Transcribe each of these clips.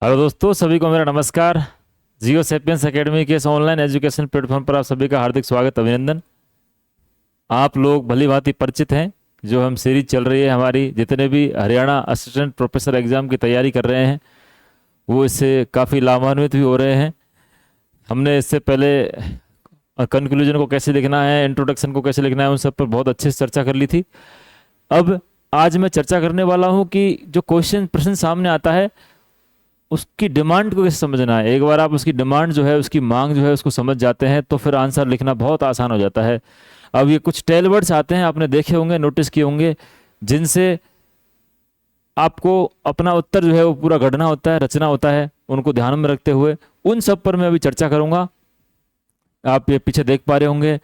Hello दोस्तों, सभी को मेरा नमस्कार। जियो सेपियंस एकेडमी के इस ऑनलाइन एजुकेशन प्लेटफॉर्म पर आप सभी का हार्दिक स्वागत, अभिनंदन। आप लोग भली भांति परिचित हैं, जो हम सीरीज चल रही है हमारी, जितने भी हरियाणा असिस्टेंट प्रोफेसर एग्जाम की तैयारी कर रहे हैं वो इससे काफ़ी लाभान्वित भी हो रहे हैं। हमने इससे पहले कंक्लूजन को कैसे लिखना है, इंट्रोडक्शन को कैसे लिखना है, उन सब पर बहुत अच्छे से चर्चा कर ली थी। अब आज मैं चर्चा करने वाला हूँ कि जो प्रश्न सामने आता है उसकी डिमांड को कैसे समझना है। एक बार आप उसकी डिमांड जो है, उसकी मांग जो है, उसको समझ जाते हैं तो फिर आंसर लिखना बहुत आसान हो जाता है। अब ये कुछ टेल वर्ड्स आते हैं, आपने देखे होंगे, नोटिस किए होंगे, जिनसे आपको अपना उत्तर जो है वो पूरा गढ़ना होता है, रचना होता है। उनको ध्यान में रखते हुए उन सब पर मैं अभी चर्चा करूंगा। आप ये पीछे देख पा रहे होंगे,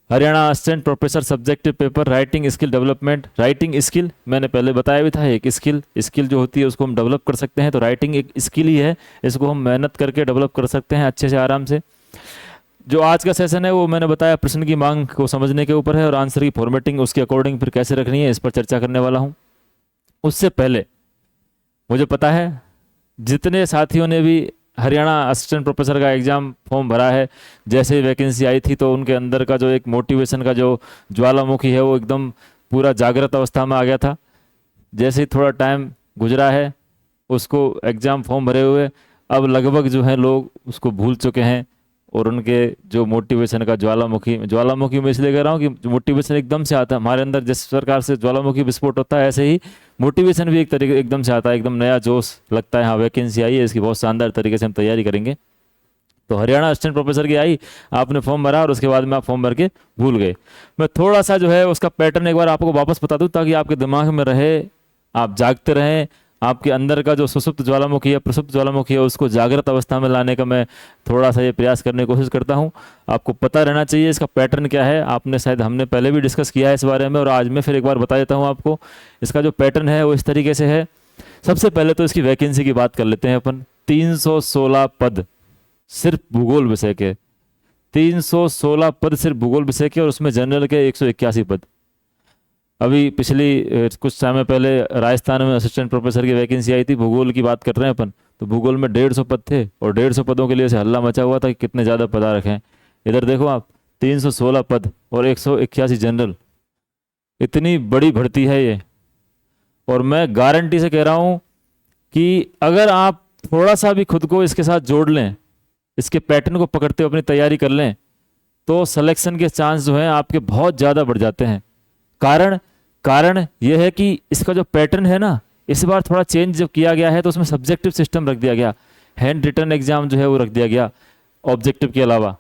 Haryana assistant professor subjective paper writing skill development. Writing skill मैंने पहले बताया भी था, एक स्किल जो होती है उसको हम डेवलप कर सकते हैं, तो राइटिंग एक स्किल ही है, इसको हम मेहनत करके डेवलप कर सकते हैं अच्छे से, आराम से। जो आज का सेशन है वो मैंने बताया प्रश्न की मांग को समझने के ऊपर है, और आंसर की फॉर्मेटिंग उसके अकॉर्डिंग फिर कैसे रखनी है, इस पर चर्चा करने वाला हूँ। उससे पहले मुझे पता है जितने साथियों ने भी हरियाणा असिस्टेंट प्रोफेसर का एग्ज़ाम फॉर्म भरा है, जैसे ही वैकेंसी आई थी तो उनके अंदर का जो एक मोटिवेशन का जो ज्वालामुखी है वो एकदम पूरा जागृत अवस्था में आ गया था। जैसे ही थोड़ा टाइम गुजरा है उसको एग्ज़ाम फॉर्म भरे हुए, अब लगभग जो है लोग उसको भूल चुके हैं, और उनके जो मोटिवेशन का ज्वालामुखी मैं इसलिए कह रहा हूँ कि जो मोटिवेशन एकदम से आता है हमारे अंदर, जिस प्रकार से ज्वालामुखी विस्फोट होता है ऐसे ही मोटिवेशन भी एक तरीके एकदम से आता है, एकदम नया जोश लगता है, हाँ वैकेंसी आई है, इसकी बहुत शानदार तरीके से हम तैयारी करेंगे। तो हरियाणा असिस्टेंट प्रोफेसर की आई, आपने फॉर्म भरा और उसके बाद में आप फॉर्म भर के भूल गए। मैं थोड़ा सा जो है उसका पैटर्न एक बार आपको वापस बता दूं ताकि आपके दिमाग में रहे, आप जागते रहें। आपके अंदर का जो सुसुप्त ज्वालामुखी है, प्रसुप्त ज्वालामुखी है, उसको जागृत अवस्था में लाने का मैं थोड़ा सा ये प्रयास करने की कोशिश करता हूँ। आपको पता रहना चाहिए इसका पैटर्न क्या है। आपने शायद, हमने पहले भी डिस्कस किया है इस बारे में, और आज मैं फिर एक बार बता देता हूँ आपको। इसका जो पैटर्न है वो इस तरीके से है। सबसे पहले तो इसकी वैकेंसी की बात कर लेते हैं अपन। 316 पद सिर्फ भूगोल विषय के, 316 पद सिर्फ भूगोल विषय के, और उसमें जनरल के 181 पद। अभी पिछली कुछ समय पहले राजस्थान में असिस्टेंट प्रोफेसर की वैकेंसी आई थी, भूगोल की बात कर रहे हैं अपन, तो भूगोल में 150 पद थे, और 150 पदों के लिए से हल्ला मचा हुआ था कि कितने ज़्यादा पद आ रखे हैं। इधर देखो आप, 316 पद और 181 जनरल, इतनी बड़ी भर्ती है ये। और मैं गारंटी से कह रहा हूँ कि अगर आप थोड़ा सा भी खुद को इसके साथ जोड़ लें, इसके पैटर्न को पकड़ते हुए अपनी तैयारी कर लें, तो सिलेक्शन के चांस जो हैं आपके बहुत ज़्यादा बढ़ जाते हैं। कारण कारण यह है कि इसका जो पैटर्न है ना, इस बार थोड़ा चेंज जब किया गया है तो उसमें सब्जेक्टिव सिस्टम रख दिया गया, हैंड रिटन एग्जाम जो है वो रख दिया गया ऑब्जेक्टिव के अलावा।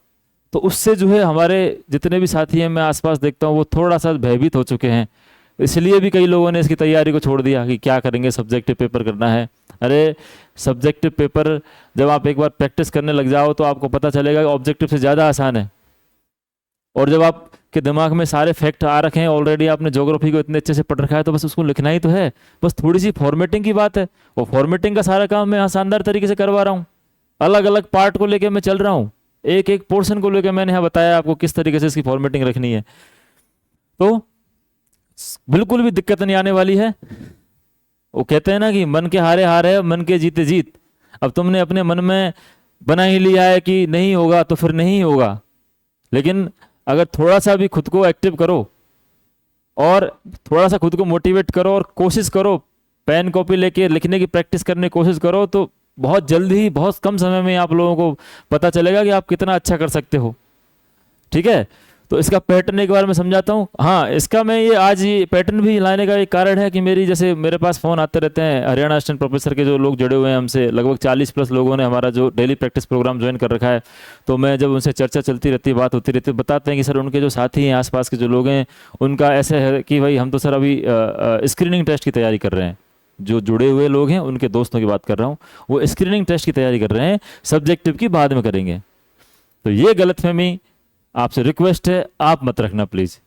तो उससे जो है हमारे जितने भी साथी हैं, मैं आसपास देखता हूँ, वो थोड़ा सा भयभीत हो चुके हैं। इसलिए भी कई लोगों ने इसकी तैयारी को छोड़ दिया कि क्या करेंगे, सब्जेक्टिव पेपर करना है। अरे सब्जेक्टिव पेपर जब आप एक बार प्रैक्टिस करने लग जाओ तो आपको पता चलेगा कि ऑब्जेक्टिव से ज़्यादा आसान है। और जब आपके दिमाग में सारे फैक्ट आ रखे हैं ऑलरेडी, आपने ज्योग्राफी को इतने अच्छे से पढ़ रखा है, तो बस उसको लिखना ही तो है। बस थोड़ी सी फॉर्मेटिंग की बात है, वो फॉर्मेटिंग का सारा काम मैं यहाँ शानदार तरीके से करवा रहा हूँ। अलग अलग पार्ट को लेकर मैं चल रहा हूँ, एक एक पोर्शन को लेकर मैंने यहाँ बताया आपको किस तरीके से इसकी फॉर्मेटिंग रखनी है। तो बिल्कुल भी दिक्कत नहीं आने वाली है। वो कहते हैं ना कि मन के हारे हार है, मन के जीते जीत। अब तुमने अपने मन में बना ही लिया है कि नहीं होगा तो फिर नहीं होगा, लेकिन अगर थोड़ा सा भी खुद को एक्टिव करो और थोड़ा सा खुद को मोटिवेट करो और कोशिश करो, पेन कॉपी लेके लिखने की प्रैक्टिस करने की कोशिश करो, तो बहुत जल्दी ही, बहुत कम समय में आप लोगों को पता चलेगा कि आप कितना अच्छा कर सकते हो। ठीक है, तो इसका पैटर्न एक बार मैं समझाता हूँ। हाँ, इसका मैं ये आज ये पैटर्न भी लाने का एक कारण है कि जैसे मेरे पास फ़ोन आते रहते हैं हरियाणा असिस्टेंट प्रोफेसर के जो लोग जुड़े हुए हैं हमसे, लगभग 40+ लोगों ने हमारा जो डेली प्रैक्टिस प्रोग्राम ज्वाइन कर रखा है। तो मैं जब उनसे चर्चा चलती रहती है, बात होती रहती है, बताते हैं कि सर उनके जो साथी हैं, आसपास के जो लोग हैं, उनका ऐसे है कि भाई हम तो सर अभी स्क्रीनिंग टेस्ट की तैयारी कर रहे हैं। जो जुड़े हुए लोग हैं उनके दोस्तों की बात कर रहा हूँ, वो स्क्रीनिंग टेस्ट की तैयारी कर रहे हैं, सब्जेक्टिव की बाद में करेंगे। तो ये गलतफहमी, आपसे रिक्वेस्ट है आप मत रखना प्लीज़।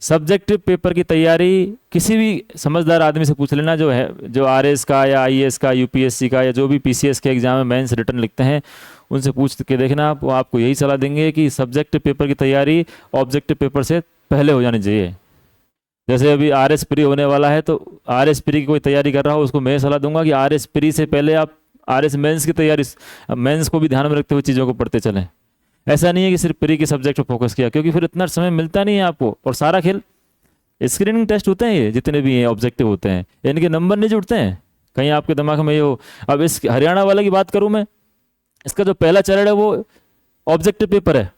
सब्जेक्टिव पेपर की तैयारी किसी भी समझदार आदमी से पूछ लेना, जो है जो आरएस का या आईएएस का, यूपीएससी का, या जो भी पीसीएस के एग्जाम में मेंस रिटर्न लिखते हैं, उनसे पूछ के देखना, आप आपको यही सलाह देंगे कि सब्जेक्टिव पेपर की तैयारी ऑब्जेक्टिव पेपर से पहले हो जानी चाहिए। जैसे अभी आरएस प्री होने वाला है, तो आरएस प्री की कोई तैयारी कर रहा हो उसको मैं सलाह दूंगा कि आरएस प्री से पहले आप RS मेंस की तैयारी, मेंस को भी ध्यान में रखते हुए चीज़ों को पढ़ते चलें। ऐसा नहीं है कि सिर्फ प्री के सब्जेक्ट पर फोकस किया, क्योंकि फिर इतना समय मिलता नहीं है आपको। और सारा खेल स्क्रीनिंग टेस्ट होते हैं, ये जितने भी हैं ऑब्जेक्टिव होते हैं, इनके नंबर नहीं जुड़ते हैं। कहीं आपके दिमाग में ये हो। अब इस हरियाणा वाले की बात करूं मैं, इसका जो पहला चरण है वो ऑब्जेक्टिव पेपर है,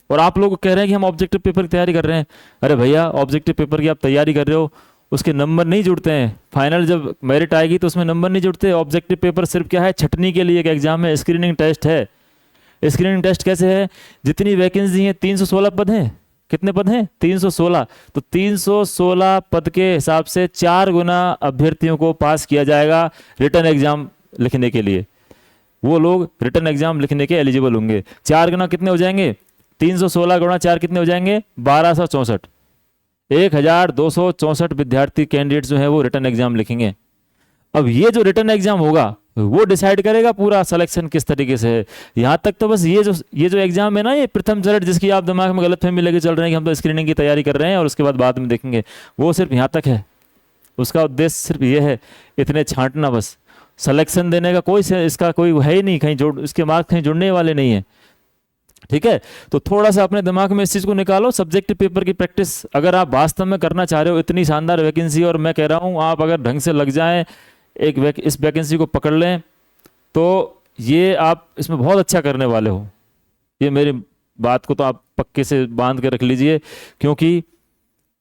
और आप लोग कह रहे हैं कि हम ऑब्जेक्टिव पेपर की तैयारी कर रहे हैं। अरे भैया, ऑब्जेक्टिव पेपर की आप तैयारी कर रहे हो, उसके नंबर नहीं जुड़ते हैं। फाइनल जब मेरिट आएगी तो उसमें नंबर नहीं जुड़ते। ऑब्जेक्टिव पेपर सिर्फ क्या है, छटनी के लिए एक एग्जाम है, स्क्रीनिंग टेस्ट है। स्क्रीनिंग टेस्ट कैसे है, जितनी वैकेंसी है 316 पद हैं। कितने पद हैं? 316। तो 316 पद के हिसाब से 4 गुना अभ्यर्थियों को पास किया जाएगा रिटर्न एग्जाम लिखने के लिए। वो लोग रिटर्न एग्जाम लिखने के एलिजिबल होंगे। 4 गुना कितने हो जाएंगे? 316 गुणा 4 कितने हो जाएंगे? 1264। 1264 विद्यार्थी कैंडिडेट जो है वो रिटर्न एग्जाम लिखेंगे। अब ये जो रिटर्न एग्जाम होगा वो डिसाइड करेगा पूरा सिलेक्शन किस तरीके से है। यहाँ तक तो बस ये जो एग्जाम है ना, ये प्रथम चरण, जिसकी आप दिमाग में गलतफहमी लेके चल रहे हैं कि हम तो स्क्रीनिंग की तैयारी कर रहे हैं और उसके बाद में देखेंगे, वो सिर्फ यहाँ तक है। उसका उद्देश्य सिर्फ ये है, इतने छांटना बस। सिलेक्शन देने का कोई इसका कोई है ही नहीं, कहीं जोड़, इसके मार्क्स कहीं जुड़ने वाले नहीं है। ठीक है, तो थोड़ा सा अपने दिमाग में इस चीज़ को निकालो। सब्जेक्टिव पेपर की प्रैक्टिस अगर आप वास्तव में करना चाह रहे हो, इतनी शानदार वैकेंसी, और मैं कह रहा हूँ आप अगर ढंग से लग जाएं, इस वैकेंसी को पकड़ लें, तो ये आप इसमें बहुत अच्छा करने वाले हो। ये मेरी बात को तो आप पक्के से बांध के रख लीजिए, क्योंकि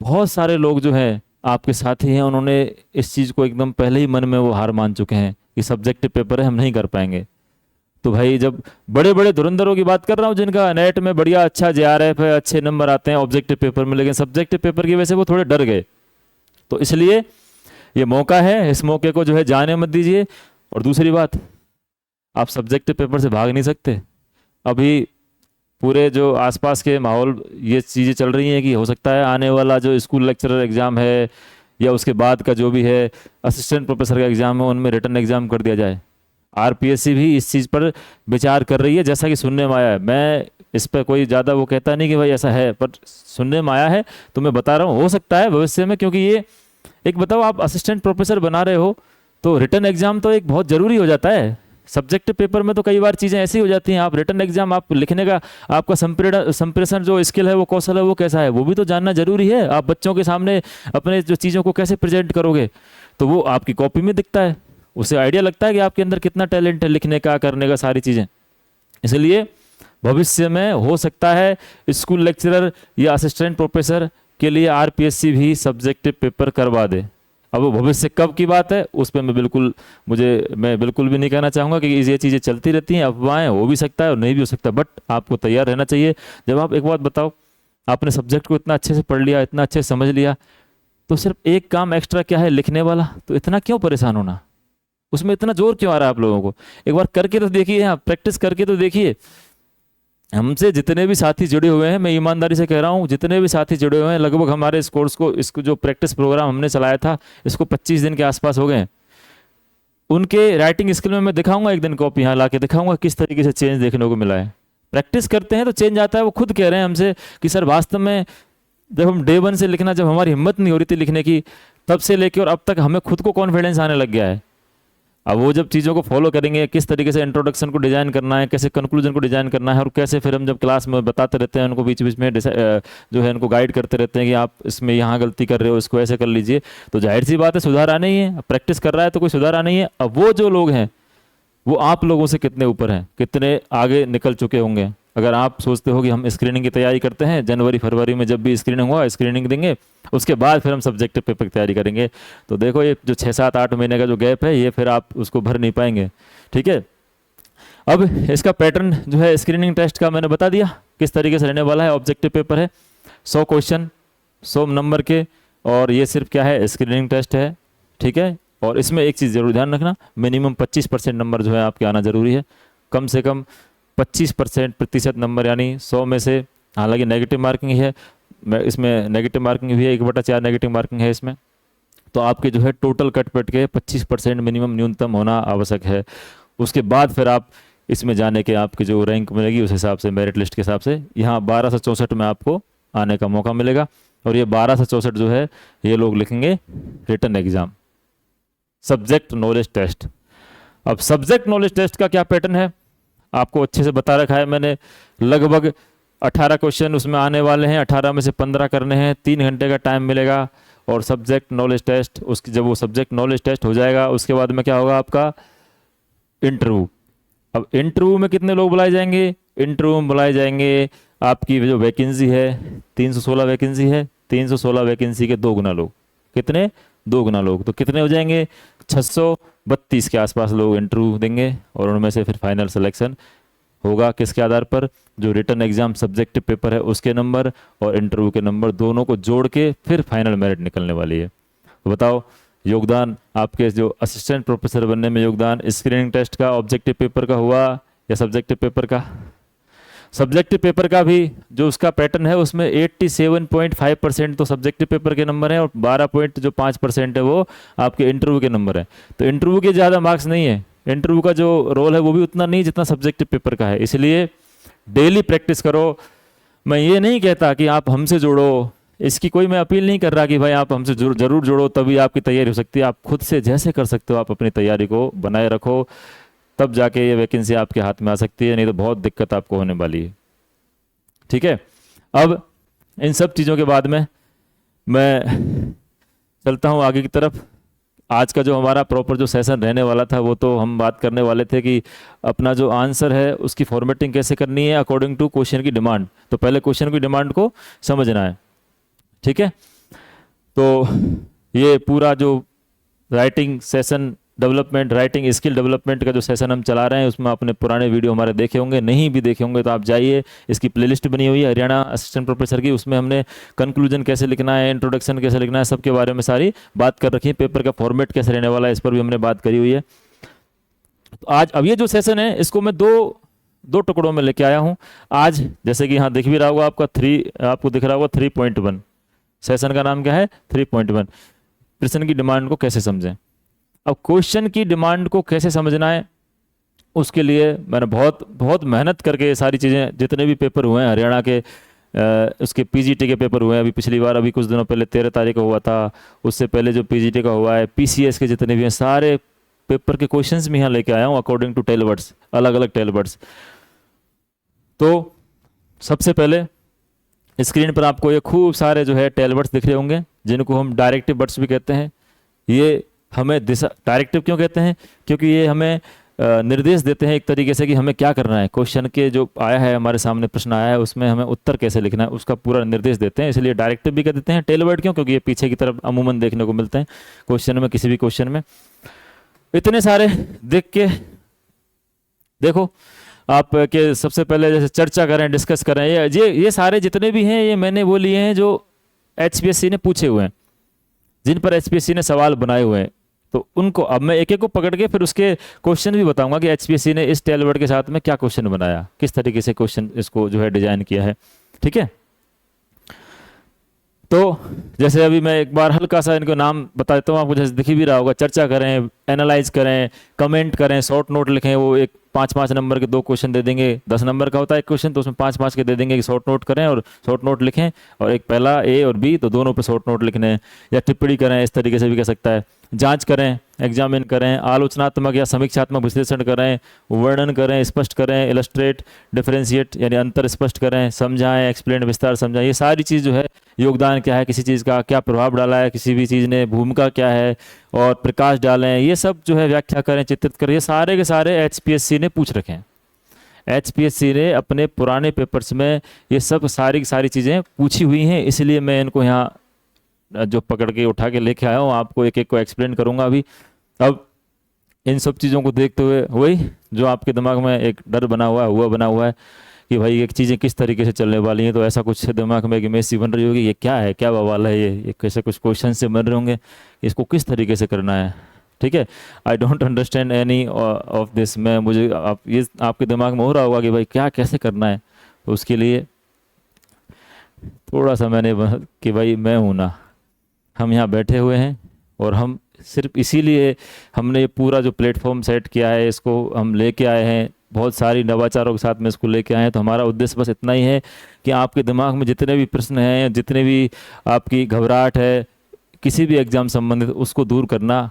बहुत सारे लोग जो हैं आपके साथी हैं, उन्होंने इस चीज़ को एकदम पहले ही मन में वो हार मान चुके हैं कि सब्जेक्टिव पेपर है, हम नहीं कर पाएंगे। तो भाई, जब बड़े बड़े धुरंधरों की बात कर रहा हूँ जिनका नेट में बढ़िया अच्छा JRF है, अच्छे नंबर आते हैं ऑब्जेक्टिव पेपर में, लेकिन सब्जेक्टिव पेपर की वजह से वो थोड़े डर गए। तो इसलिए ये मौका है, इस मौके को जो है जाने मत दीजिए। और दूसरी बात, आप सब्जेक्टिव पेपर से भाग नहीं सकते। अभी पूरे जो आसपास के माहौल, ये चीज़ें चल रही हैं कि हो सकता है आने वाला जो स्कूल लेक्चरर एग्ज़ाम है या उसके बाद का जो भी है असिस्टेंट प्रोफेसर का एग्ज़ाम है, उनमें रिटर्न एग्ज़ाम कर दिया जाए। RPSC भी इस चीज़ पर विचार कर रही है, जैसा कि सुनने में आया है। मैं इस पर कोई ज़्यादा वो कहता नहीं कि भाई ऐसा है, पर सुनने में आया है तो मैं बता रहा हूँ। हो सकता है भविष्य में, क्योंकि ये एक, बताओ, आप असिस्टेंट प्रोफेसर बना रहे हो तो रिटर्न एग्ज़ाम तो एक बहुत ज़रूरी हो जाता है। सब्जेक्टिव पेपर में तो कई बार चीज़ें ऐसी हो जाती हैं, आप रिटर्न एग्जाम आप लिखने का, आपका संप्रेषण जो स्किल है, वो कौशल है, वो कैसा है, वो भी तो जानना जरूरी है। आप बच्चों के सामने अपने जो चीज़ों को कैसे प्रेजेंट करोगे, तो वो आपकी कॉपी में दिखता है, उसे आइडिया लगता है कि आपके अंदर कितना टैलेंट है लिखने का, करने का, सारी चीज़ें। इसलिए भविष्य में हो सकता है स्कूल लेक्चरर या असिस्टेंट प्रोफेसर के लिए RPSC भी सब्जेक्टिव पेपर करवा दे। अब वो भविष्य कब की बात है उस पर मैं बिल्कुल भी नहीं कहना चाहूँगा, क्योंकि ये चीज़ें चलती रहती हैं, अफवाहें, हो भी सकता है और नहीं भी हो सकता, बट आपको तैयार रहना चाहिए। जब आप, एक बात बताओ, आपने सब्जेक्ट को इतना अच्छे से पढ़ लिया, इतना अच्छे से समझ लिया, तो सिर्फ एक काम एक्स्ट्रा क्या है, लिखने वाला, तो इतना क्यों परेशान होना, उसमें इतना जोर क्यों आ रहा है आप लोगों को? एक बार करके तो देखिए, हाँ, प्रैक्टिस करके तो देखिए। हमसे जितने भी साथी जुड़े हुए हैं, मैं ईमानदारी से कह रहा हूँ, जितने भी साथी जुड़े हुए हैं, लगभग हमारे इस कोर्स को, इसको जो प्रैक्टिस प्रोग्राम हमने चलाया था, इसको 25 दिन के आसपास हो गए हैं। उनके राइटिंग स्किल में मैं दिखाऊंगा, एक दिन कॉपी यहाँ ला के दिखाऊंगा किस तरीके से चेंज देखने को मिला है। प्रैक्टिस करते हैं तो चेंज आता है। वो खुद कह रहे हैं हमसे कि सर, वास्तव में जब हम डे 1 से लिखना, जब हमारी हिम्मत नहीं हो रही थी लिखने की, तब से लेके और अब तक हमें खुद को कॉन्फिडेंस आने लग गया है। अब वो जब चीज़ों को फॉलो करेंगे, किस तरीके से इंट्रोडक्शन को डिज़ाइन करना है, कैसे कंक्लूजन को डिज़ाइन करना है, और कैसे फिर हम जब क्लास में बताते रहते हैं, उनको बीच बीच में जो है उनको गाइड करते रहते हैं कि आप इसमें यहाँ गलती कर रहे हो, इसको ऐसे कर लीजिए, तो जाहिर सी बात है सुधार आना ही है। प्रैक्टिस कर रहा है तो कोई सुधार आना ही है। अब वो जो लोग हैं वो आप लोगों से कितने ऊपर हैं, कितने आगे निकल चुके होंगे। अगर आप सोचते हो कि हम स्क्रीनिंग की तैयारी करते हैं, जनवरी फरवरी में जब भी स्क्रीनिंग हुआ, स्क्रीनिंग देंगे, उसके बाद फिर हम सब्जेक्टिव पेपर की तैयारी करेंगे, तो देखो ये जो 6-7-8 महीने का जो गैप है, ये फिर आप उसको भर नहीं पाएंगे। ठीक है, अब इसका पैटर्न जो है स्क्रीनिंग टेस्ट का मैंने बता दिया किस तरीके से रहने वाला है। ऑब्जेक्टिव पेपर है, 100 क्वेश्चन 100 नंबर के, और ये सिर्फ क्या है, स्क्रीनिंग टेस्ट है। ठीक है, और इसमें एक चीज़ जरूर ध्यान रखना, मिनिमम 25% नंबर जो है आपके आना जरूरी है। कम से कम 25% नंबर, यानी 100 में से, हालांकि नेगेटिव मार्किंग है, इसमें नेगेटिव मार्किंग भी है, 1/4 नेगेटिव मार्किंग है इसमें, तो आपके जो है टोटल कट के 25% मिनिमम न्यूनतम होना आवश्यक है। उसके बाद फिर आप इसमें जाने के आपकी जो रैंक मिलेगी उस हिसाब से, मेरिट लिस्ट के हिसाब से, यहाँ 1264 में आपको आने का मौका मिलेगा। और ये 1264 जो है ये लोग लिखेंगे written exam, subject knowledge test. अब सब्जेक्ट नॉलेज टेस्ट का क्या पैटर्न है आपको अच्छे से बता रखा है मैंने। लगभग 18 क्वेश्चन उसमें आने वाले हैं, 18 में से 15 करने हैं, 3 घंटे का टाइम मिलेगा। और सब्जेक्ट नॉलेज टेस्ट, उसकी जब वो सब्जेक्ट नॉलेज टेस्ट हो जाएगा उसके बाद में क्या होगा आपका इंटरव्यू। अब इंटरव्यू में कितने लोग बुलाए जाएंगे? इंटरव्यू में बुलाए जाएंगे आपकी जो वैकेंसी है 316 वैकेंसी है, 316 वैकेंसी के 2 गुना लोग। कितने? 2 गुना लोग। तो कितने हो जाएंगे? 632 के आसपास लोग इंटरव्यू देंगे और उनमें से फिर फाइनल सिलेक्शन होगा। किसके आधार पर? जो रिटर्न एग्जाम सब्जेक्टिव पेपर है उसके नंबर और इंटरव्यू के नंबर दोनों को जोड़ के फिर फाइनल मेरिट निकलने वाली है। तो बताओ योगदान आपके जो असिस्टेंट प्रोफेसर बनने में योगदान स्क्रीनिंग टेस्ट का, ऑब्जेक्टिव पेपर का हुआ या सब्जेक्टिव पेपर का? सब्जेक्टिव पेपर का भी जो उसका पैटर्न है उसमें 87.5% तो सब्जेक्टिव पेपर के नंबर हैं और 12.5% है वो आपके इंटरव्यू के नंबर है। तो इंटरव्यू के ज़्यादा मार्क्स नहीं है, इंटरव्यू का जो रोल है वो भी उतना नहीं जितना सब्जेक्टिव पेपर का है। इसलिए डेली प्रैक्टिस करो। मैं ये नहीं कहता कि आप हमसे जुड़ो, इसकी कोई मैं अपील नहीं कर रहा कि भाई आप हमसे जरूर जुड़ो तभी आपकी तैयारी हो सकती है। आप खुद से जैसे कर सकते हो आप अपनी तैयारी को बनाए रखो, तब जाके ये वैकेंसी आपके हाथ में आ सकती है, नहीं तो बहुत दिक्कत आपको होने वाली है। ठीक है, अब इन सब चीज़ों के बाद में मैं चलता हूँ आगे की तरफ। आज का जो हमारा प्रॉपर जो सेशन रहने वाला था वो तो हम बात करने वाले थे कि अपना जो आंसर है उसकी फॉर्मेटिंग कैसे करनी है अकॉर्डिंग टू क्वेश्चन की डिमांड। तो पहले क्वेश्चन की डिमांड को समझना है। ठीक है, तो ये पूरा जो writing session development, writing skill development का जो सेशन हम चला रहे हैं उसमें आपने पुराने वीडियो हमारे देखे होंगे, नहीं भी देखे होंगे तो आप जाइए, इसकी प्लेलिस्ट बनी हुई है हरियाणा असिस्टेंट प्रोफेसर की, उसमें हमने कंक्लूजन कैसे लिखना है, इंट्रोडक्शन कैसे लिखना है, सबके बारे में सारी बात कर रखी है। पेपर का फॉर्मेट कैसे रहने वाला है इस पर भी हमने बात करी हुई है। तो आज अब ये जो सेशन है इसको मैं दो टुकड़ों में लेके आया हूँ आज। जैसे कि यहाँ दिख भी रहा होगा आपको दिख रहा होगा 3.1 सेशन का नाम क्या है 3.1, प्रश्न की डिमांड को कैसे समझें। अब क्वेश्चन की डिमांड को कैसे समझना है उसके लिए मैंने बहुत मेहनत करके ये सारी चीज़ें, जितने भी पेपर हुए हैं हरियाणा के उसके पीजीटी के पेपर हुए हैं अभी पिछली बार, अभी कुछ दिनों पहले 13 तारीख को हुआ था, उससे पहले जो पीजीटी का हुआ है, पीसीएस के जितने भी हैं सारे पेपर के क्वेश्चंस भी यहाँ लेके आया हूँ अकॉर्डिंग टू टेलवर्ड्स, अलग अलग टेलवर्ड्स। तो सबसे पहले स्क्रीन पर आपको ये खूब सारे जो है टेलवर्ड्स दिख रहे होंगे जिनको हम डायरेक्टिव वर्ड्स भी कहते हैं। ये हमें दिशा, डायरेक्टिव क्यों कहते हैं? क्योंकि ये हमें निर्देश देते हैं एक तरीके से कि हमें क्या करना है। क्वेश्चन के जो आया है हमारे सामने प्रश्न आया है उसमें हमें उत्तर कैसे लिखना है उसका पूरा निर्देश देते हैं, इसलिए डायरेक्टिव भी कह देते हैं। टेलवर्ड क्यों? क्योंकि ये पीछे की तरफ अमूमन देखने को मिलते हैं क्वेश्चन में, किसी भी क्वेश्चन में। इतने सारे देख के देखो आप के सबसे पहले जैसे चर्चा करें, डिस्कस करें, ये सारे जितने भी हैं ये मैंने वो लिए हैं जो एचपीएससी ने पूछे हुए हैं, जिन पर एचपीएससी ने सवाल बनाए हुए हैं। तो उनको अब मैं एक एक को पकड़ के फिर उसके क्वेश्चन भी बताऊंगा कि एचपीएससी ने इस टेलवर्ड के साथ में क्या क्वेश्चन बनाया, किस तरीके से क्वेश्चन इसको जो है डिजाइन किया है। ठीक है, तो जैसे अभी मैं एक बार हल्का सा इनको नाम बता देता हूँ आपको, जैसे दिख भी रहा होगा, चर्चा करें, एनालाइज करें, कमेंट करें, शॉर्ट नोट लिखें। वो एक 5-5 नंबर के 2 क्वेश्चन दे देंगे, 10 नंबर का होता है एक क्वेश्चन, तो उसमें 5-5 के दे देंगे कि शॉर्ट नोट करें और शॉर्ट नोट लिखें, और एक पहला ए और बी, तो दोनों पे शॉर्ट नोट लिखने हैं। या टिप्पणी करें, इस तरीके से भी कह सकता है। जांच करें, एग्जामिन करें, आलोचनात्मक या समीक्षात्मक विश्लेषण करें, वर्णन करें, स्पष्ट करें, इलस्ट्रेट, डिफरेंशिएट यानी अंतर स्पष्ट करें, समझाएं, एक्सप्लेन विस्तार समझाएं। ये सारी चीज़ जो है, योगदान क्या है किसी चीज़ का, क्या प्रभाव डाला है किसी भी चीज़ ने, भूमिका क्या है, और प्रकाश डालें, ये सब जो है व्याख्या करें, चित्रित करें। ये सारे के सारे एचपीएससी ने पूछ रखे हैं। एचपीएससी ने अपने पुराने पेपर्स में ये सब सारी की सारी चीज़ें पूछी हुई हैं, इसलिए मैं इनको यहाँ जो पकड़ के उठा के लेके आया हूँ, आपको एक एक को एक्सप्लेन करूँगा अभी। अब इन सब चीज़ों को देखते हुए वही जो आपके दिमाग में एक डर बना हुआ है कि भाई ये चीज़ें किस तरीके से चलने वाली हैं, तो ऐसा कुछ दिमाग में एक इमेज सी बन रही होगी, ये क्या है, क्या बवाल है, ये कैसे कुछ क्वेश्चन से बन रहे होंगे, इसको किस तरीके से करना है। ठीक है, I don't understand any of this. मुझे ये आपके दिमाग में हो रहा होगा कि भाई क्या कैसे करना है, तो उसके लिए थोड़ा सा मैंने कि भाई मैं हूँ ना, हम यहाँ बैठे हुए हैं और हम सिर्फ इसीलिए हमने ये पूरा जो प्लेटफॉर्म सेट किया है इसको हम लेके आए हैं, बहुत सारी नवाचारों के साथ में इसको लेके आए हैं। तो हमारा उद्देश्य बस इतना ही है कि आपके दिमाग में जितने भी प्रश्न हैं, जितने भी आपकी घबराहट है किसी भी एग्ज़ाम संबंधित, उसको दूर करना,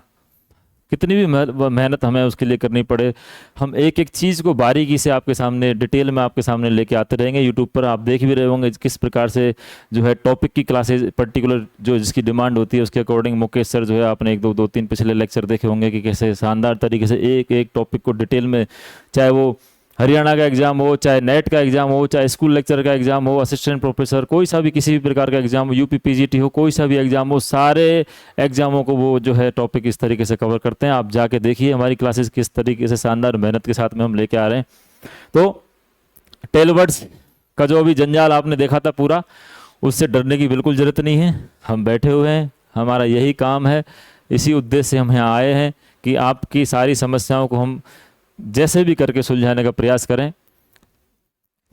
कितनी भी मेहनत हमें उसके लिए करनी पड़े, हम एक एक चीज़ को बारीकी से आपके सामने डिटेल में आपके सामने लेके आते रहेंगे। यूट्यूब पर आप देख भी रहे होंगे किस प्रकार से जो है टॉपिक की क्लासेज पर्टिकुलर जो जिसकी डिमांड होती है उसके अकॉर्डिंग मुकेश सर जो है आपने एक दो तीन पिछले लेक्चर देखे होंगे कि कैसे शानदार तरीके से एक एक टॉपिक को डिटेल में, चाहे वो हरियाणा का एग्जाम हो, चाहे नेट का एग्जाम हो, चाहे स्कूल लेक्चर का एग्जाम हो, असिस्टेंट प्रोफेसर, कोई सा भी किसी भी प्रकार का एग्जाम हो, यूपी पीजीटी हो, कोई सा भी एग्जाम हो, सारे एग्जामों को वो जो है टॉपिक इस तरीके से कवर करते हैं। आप जाके देखिए हमारी क्लासेस किस तरीके से शानदार मेहनत के साथ में हम लेके आ रहे हैं। तो टेलवर्ड्स का जो अभी जंजाल आपने देखा था पूरा, उससे डरने की बिल्कुल ज़रूरत नहीं है। हम बैठे हुए हैं, हमारा यही काम है, इसी उद्देश्य से हम यहाँ आए हैं कि आपकी सारी समस्याओं को हम जैसे भी करके सुलझाने का प्रयास करें।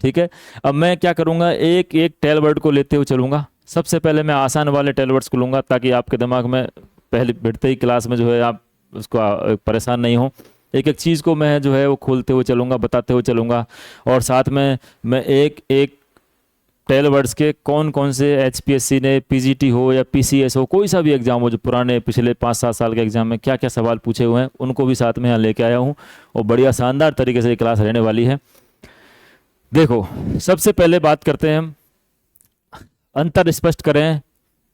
ठीक है, अब मैं क्या करूँगा, एक एक टेलवर्ड को लेते हुए चलूँगा। सबसे पहले मैं आसान वाले टेलवर्ड्स को लूँगा ताकि आपके दिमाग में पहले बैठते ही क्लास में जो है आप उसको परेशान नहीं हो। एक एक चीज़ को मैं जो है वो खोलते हुए चलूँगा, बताते हुए चलूँगा, और साथ में मैं एक एक टेलवर्ड्स के कौन कौन से एचपीएससी ने, पीजीटी हो या पीसीएस हो, कोई सा भी एग्जाम हो, जो पुराने पिछले 5-7 साल के एग्जाम में क्या क्या सवाल पूछे हुए हैं उनको भी साथ में यहाँ लेके आया हूँ, और बढ़िया शानदार तरीके से ये क्लास रहने वाली है। देखो, सबसे पहले बात करते हैं हम, अंतर स्पष्ट करें,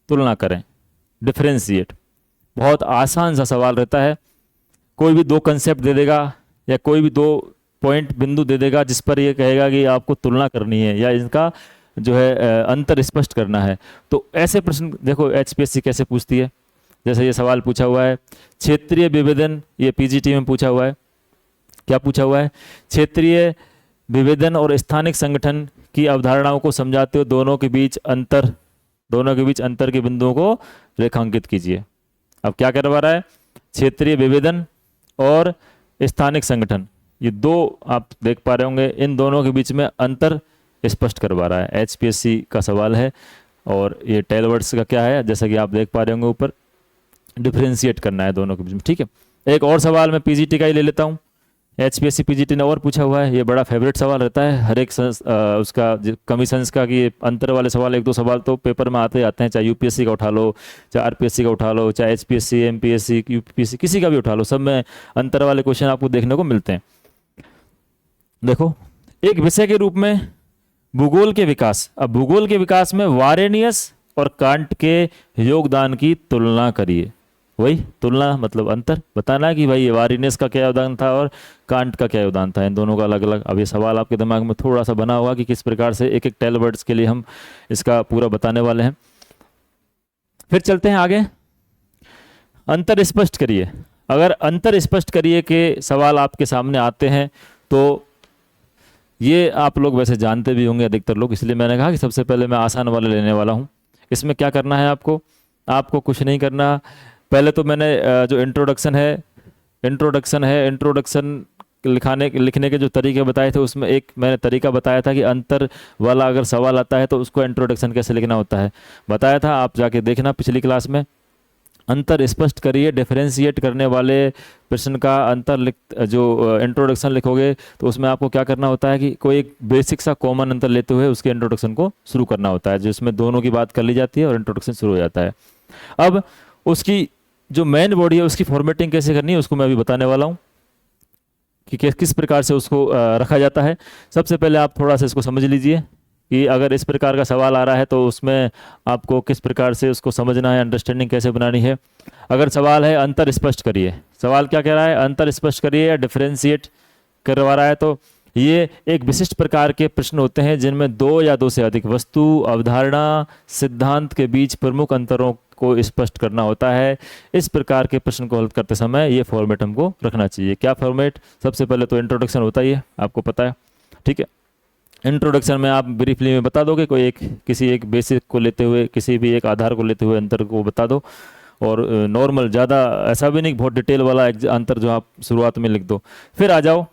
तुलना करें, डिफरेंशिएट। बहुत आसान सा सवाल रहता है। कोई भी दो कंसेप्ट दे देगा या कोई भी दो पॉइंट बिंदु दे देगा जिस पर ये कहेगा कि आपको तुलना करनी है या इनका जो है अंतर स्पष्ट करना है। तो ऐसे प्रश्न देखो एचपीएससी कैसे पूछती है। जैसे ये सवाल पूछा हुआ है, क्षेत्रीय विभेदन, ये पीजीटी में पूछा हुआ है। क्या पूछा हुआ है? क्षेत्रीय विभेदन और स्थानिक संगठन की अवधारणाओं को समझाते हुए दोनों के बीच अंतर के बिंदुओं को रेखांकित कीजिए। अब क्या करवा रहा है? क्षेत्रीय विभेदन और स्थानिक संगठन, ये दो आप देख पा रहे होंगे, इन दोनों के बीच में अंतर स्पष्ट करवा रहा है। एचपीएससी का सवाल है और ये टेलवर्ड्स का क्या है, जैसा कि आप देख पा रहे होंगे ऊपर, डिफरेंशिएट करना है दोनों के बीच में। ठीक है, एक और सवाल मैं पीजीटी का ही ले लेता हूँ। एचपीएससी पीजीटी ने और पूछा हुआ है, ये बड़ा फेवरेट सवाल रहता है हर एक उसका कमीशंस का, कि अंतर वाले सवाल एक दो सवाल तो पेपर में आते हैं, चाहे यूपीएससी का उठा लो, चाहे आरपीएससी का उठा लो, चाहे एचपीएससी, एमपीएससी, यूपीएससी, किसी का भी उठा लो, सब में अंतर वाले क्वेश्चन आपको देखने को मिलते हैं। देखो, एक विषय के रूप में भूगोल के विकास, अब भूगोल के विकास में वारेनियस और कांट के योगदान की तुलना करिए। वही तुलना मतलब अंतर बताना है कि भाई ये वारेनियस का क्या योगदान था और कांट का क्या योगदान था, इन दोनों का अलग अलग। अब ये सवाल आपके दिमाग में थोड़ा सा बना होगा कि किस प्रकार से एक एक टेलवर्ड्स के लिए हम इसका पूरा बताने वाले हैं। फिर चलते हैं आगे, अंतर स्पष्ट करिए। अगर अंतर स्पष्ट करिए के सवाल आपके सामने आते हैं तो ये आप लोग वैसे जानते भी होंगे अधिकतर लोग, इसलिए मैंने कहा कि सबसे पहले मैं आसान वाले लेने वाला हूँ। इसमें क्या करना है आपको कुछ नहीं करना। पहले तो मैंने जो इंट्रोडक्शन लिखने के जो तरीके बताए थे उसमें एक मैंने तरीका बताया था कि अंतर वाला अगर सवाल आता है तो उसको इंट्रोडक्शन कैसे लिखना होता है बताया था, आप जाके देखना पिछली क्लास में। अंतर स्पष्ट करिए, डिफरेंशिएट करने वाले प्रश्न का जो इंट्रोडक्शन लिखोगे तो उसमें आपको क्या करना होता है कि कोई एक बेसिक सा कॉमन अंतर लेते हुए उसके इंट्रोडक्शन को शुरू करना होता है, जिसमें दोनों की बात कर ली जाती है और इंट्रोडक्शन शुरू हो जाता है। अब उसकी जो मेन बॉडी है उसकी फॉर्मेटिंग कैसे करनी है उसको मैं अभी बताने वाला हूँ कि किस प्रकार से उसको रखा जाता है। सबसे पहले आप थोड़ा सा इसको समझ लीजिए कि अगर इस प्रकार का सवाल आ रहा है तो उसमें आपको किस प्रकार से उसको समझना है, अंडरस्टैंडिंग कैसे बनानी है। अगर सवाल है अंतर स्पष्ट करिए, सवाल क्या कह रहा है? अंतर स्पष्ट करिए या डिफरेंशिएट करवा रहा है, तो ये एक विशिष्ट प्रकार के प्रश्न होते हैं जिनमें दो या दो से अधिक वस्तु, अवधारणा, सिद्धांत के बीच प्रमुख अंतरों को स्पष्ट करना होता है। इस प्रकार के प्रश्न को हल करते समय ये फॉर्मेट हमको रखना चाहिए। क्या फॉर्मेट? सबसे पहले तो इंट्रोडक्शन होता ही है, आपको पता है। ठीक है, इंट्रोडक्शन में आप ब्रीफली में बता दोगे, किसी एक बेसिक को लेते हुए, किसी भी एक आधार को लेते हुए अंतर को बता दो, और नॉर्मल, ज़्यादा ऐसा भी नहीं बहुत डिटेल वाला अंतर जो आप शुरुआत में लिख दो। फिर आ जाओ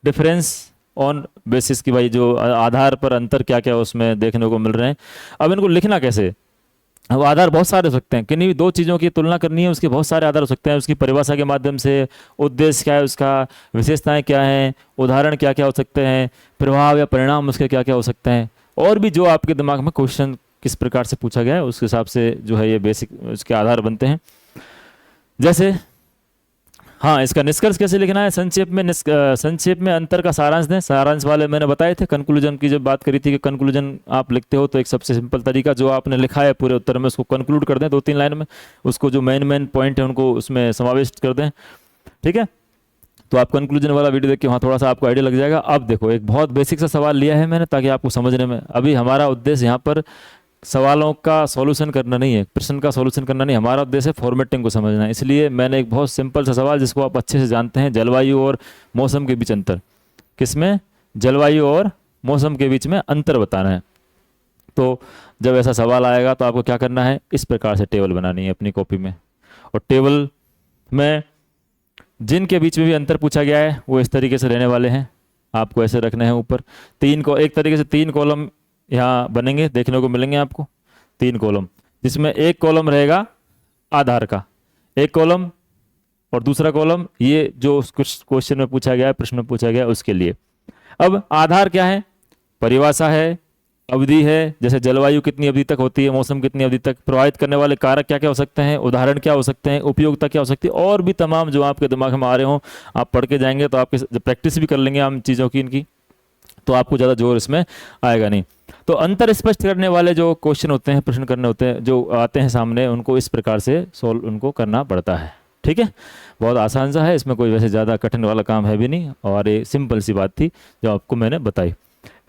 डिफरेंस ऑन बेसिस की, भाई जो आधार पर अंतर क्या क्या उसमें देखने को मिल रहे हैं। अब इनको लिखना कैसे? अब आधार बहुत सारे हो सकते हैं, किन्हीं भी दो चीज़ों की तुलना करनी है उसके बहुत सारे आधार हो सकते हैं। उसकी परिभाषा के माध्यम से, उद्देश्य क्या है उसका, विशेषताएं क्या हैं, उदाहरण क्या क्या हो सकते हैं, प्रभाव या परिणाम उसके क्या क्या हो सकते हैं, और भी जो आपके दिमाग में क्वेश्चन किस प्रकार से पूछा गया है उसके हिसाब से जो है ये बेसिक उसके आधार बनते हैं। जैसे हाँ, इसका निष्कर्ष कैसे लिखना है, संक्षेप में संक्षेप में अंतर का सारांश दें। सारांश वाले मैंने बताए थे, कंक्लूजन की जब बात करी थी कि कंक्लूजन आप लिखते हो तो एक सबसे सिंपल तरीका, जो आपने लिखा है पूरे उत्तर में उसको कंक्लूड कर दें 2-3 लाइन में, उसको जो मेन पॉइंट है उनको उसमें समाविष्ट कर दें। ठीक है, तो आप कंक्लूजन वाला वीडियो देख के वहाँ थोड़ा सा आपको आइडिया लग जाएगा। अब देखो, एक बहुत बेसिक सा सवाल लिया है मैंने ताकि आपको समझने में, अभी हमारा उद्देश्य यहाँ पर सवालों का सॉल्यूशन करना नहीं है, प्रश्न का सॉल्यूशन करना नहीं, हमारा उद्देश्य है फॉर्मेटिंग को समझना है। इसलिए मैंने एक बहुत सिंपल सा सवाल, जिसको आप अच्छे से जानते हैं, जलवायु और मौसम के बीच अंतर, किसमें, जलवायु और मौसम के बीच में अंतर बताना है। तो जब ऐसा सवाल आएगा तो आपको क्या करना है, इस प्रकार से टेबल बनानी है अपनी कॉपी में, और टेबल में जिनके बीच में भी अंतर पूछा गया है वो इस तरीके से रहने वाले हैं। आपको ऐसे रखने हैं ऊपर एक तरीके से 3 कॉलम यहाँ बनेंगे, देखने को मिलेंगे आपको 3 कॉलम, जिसमें एक कॉलम रहेगा आधार का, एक कॉलम, और दूसरा कॉलम ये जो कुछ क्वेश्चन में पूछा गया है, प्रश्न में पूछा गया है उसके लिए। अब आधार क्या है, परिभाषा है, अवधि है, जैसे जलवायु कितनी अवधि तक होती है, मौसम कितनी अवधि तक, प्रभावित करने वाले कारक क्या क्या हो सकते हैं, उदाहरण क्या हो सकते हैं, उपयोगिता क्या हो सकती है, और भी तमाम जो आपके दिमाग में आ रहे हो। आप पढ़ के जाएंगे तो आपके जब प्रैक्टिस भी कर लेंगे हम चीज़ों की इनकी, तो आपको ज़्यादा जोर इसमें आएगा नहीं। तो अंतर स्पष्ट करने वाले जो क्वेश्चन होते हैं, प्रश्न करने होते हैं, जो आते हैं सामने, उनको इस प्रकार से सोल्व उनको करना पड़ता है। ठीक है, बहुत आसान सा है, इसमें कोई वैसे ज़्यादा कठिन वाला काम है भी नहीं, और ये सिंपल सी बात थी जो आपको मैंने बताई।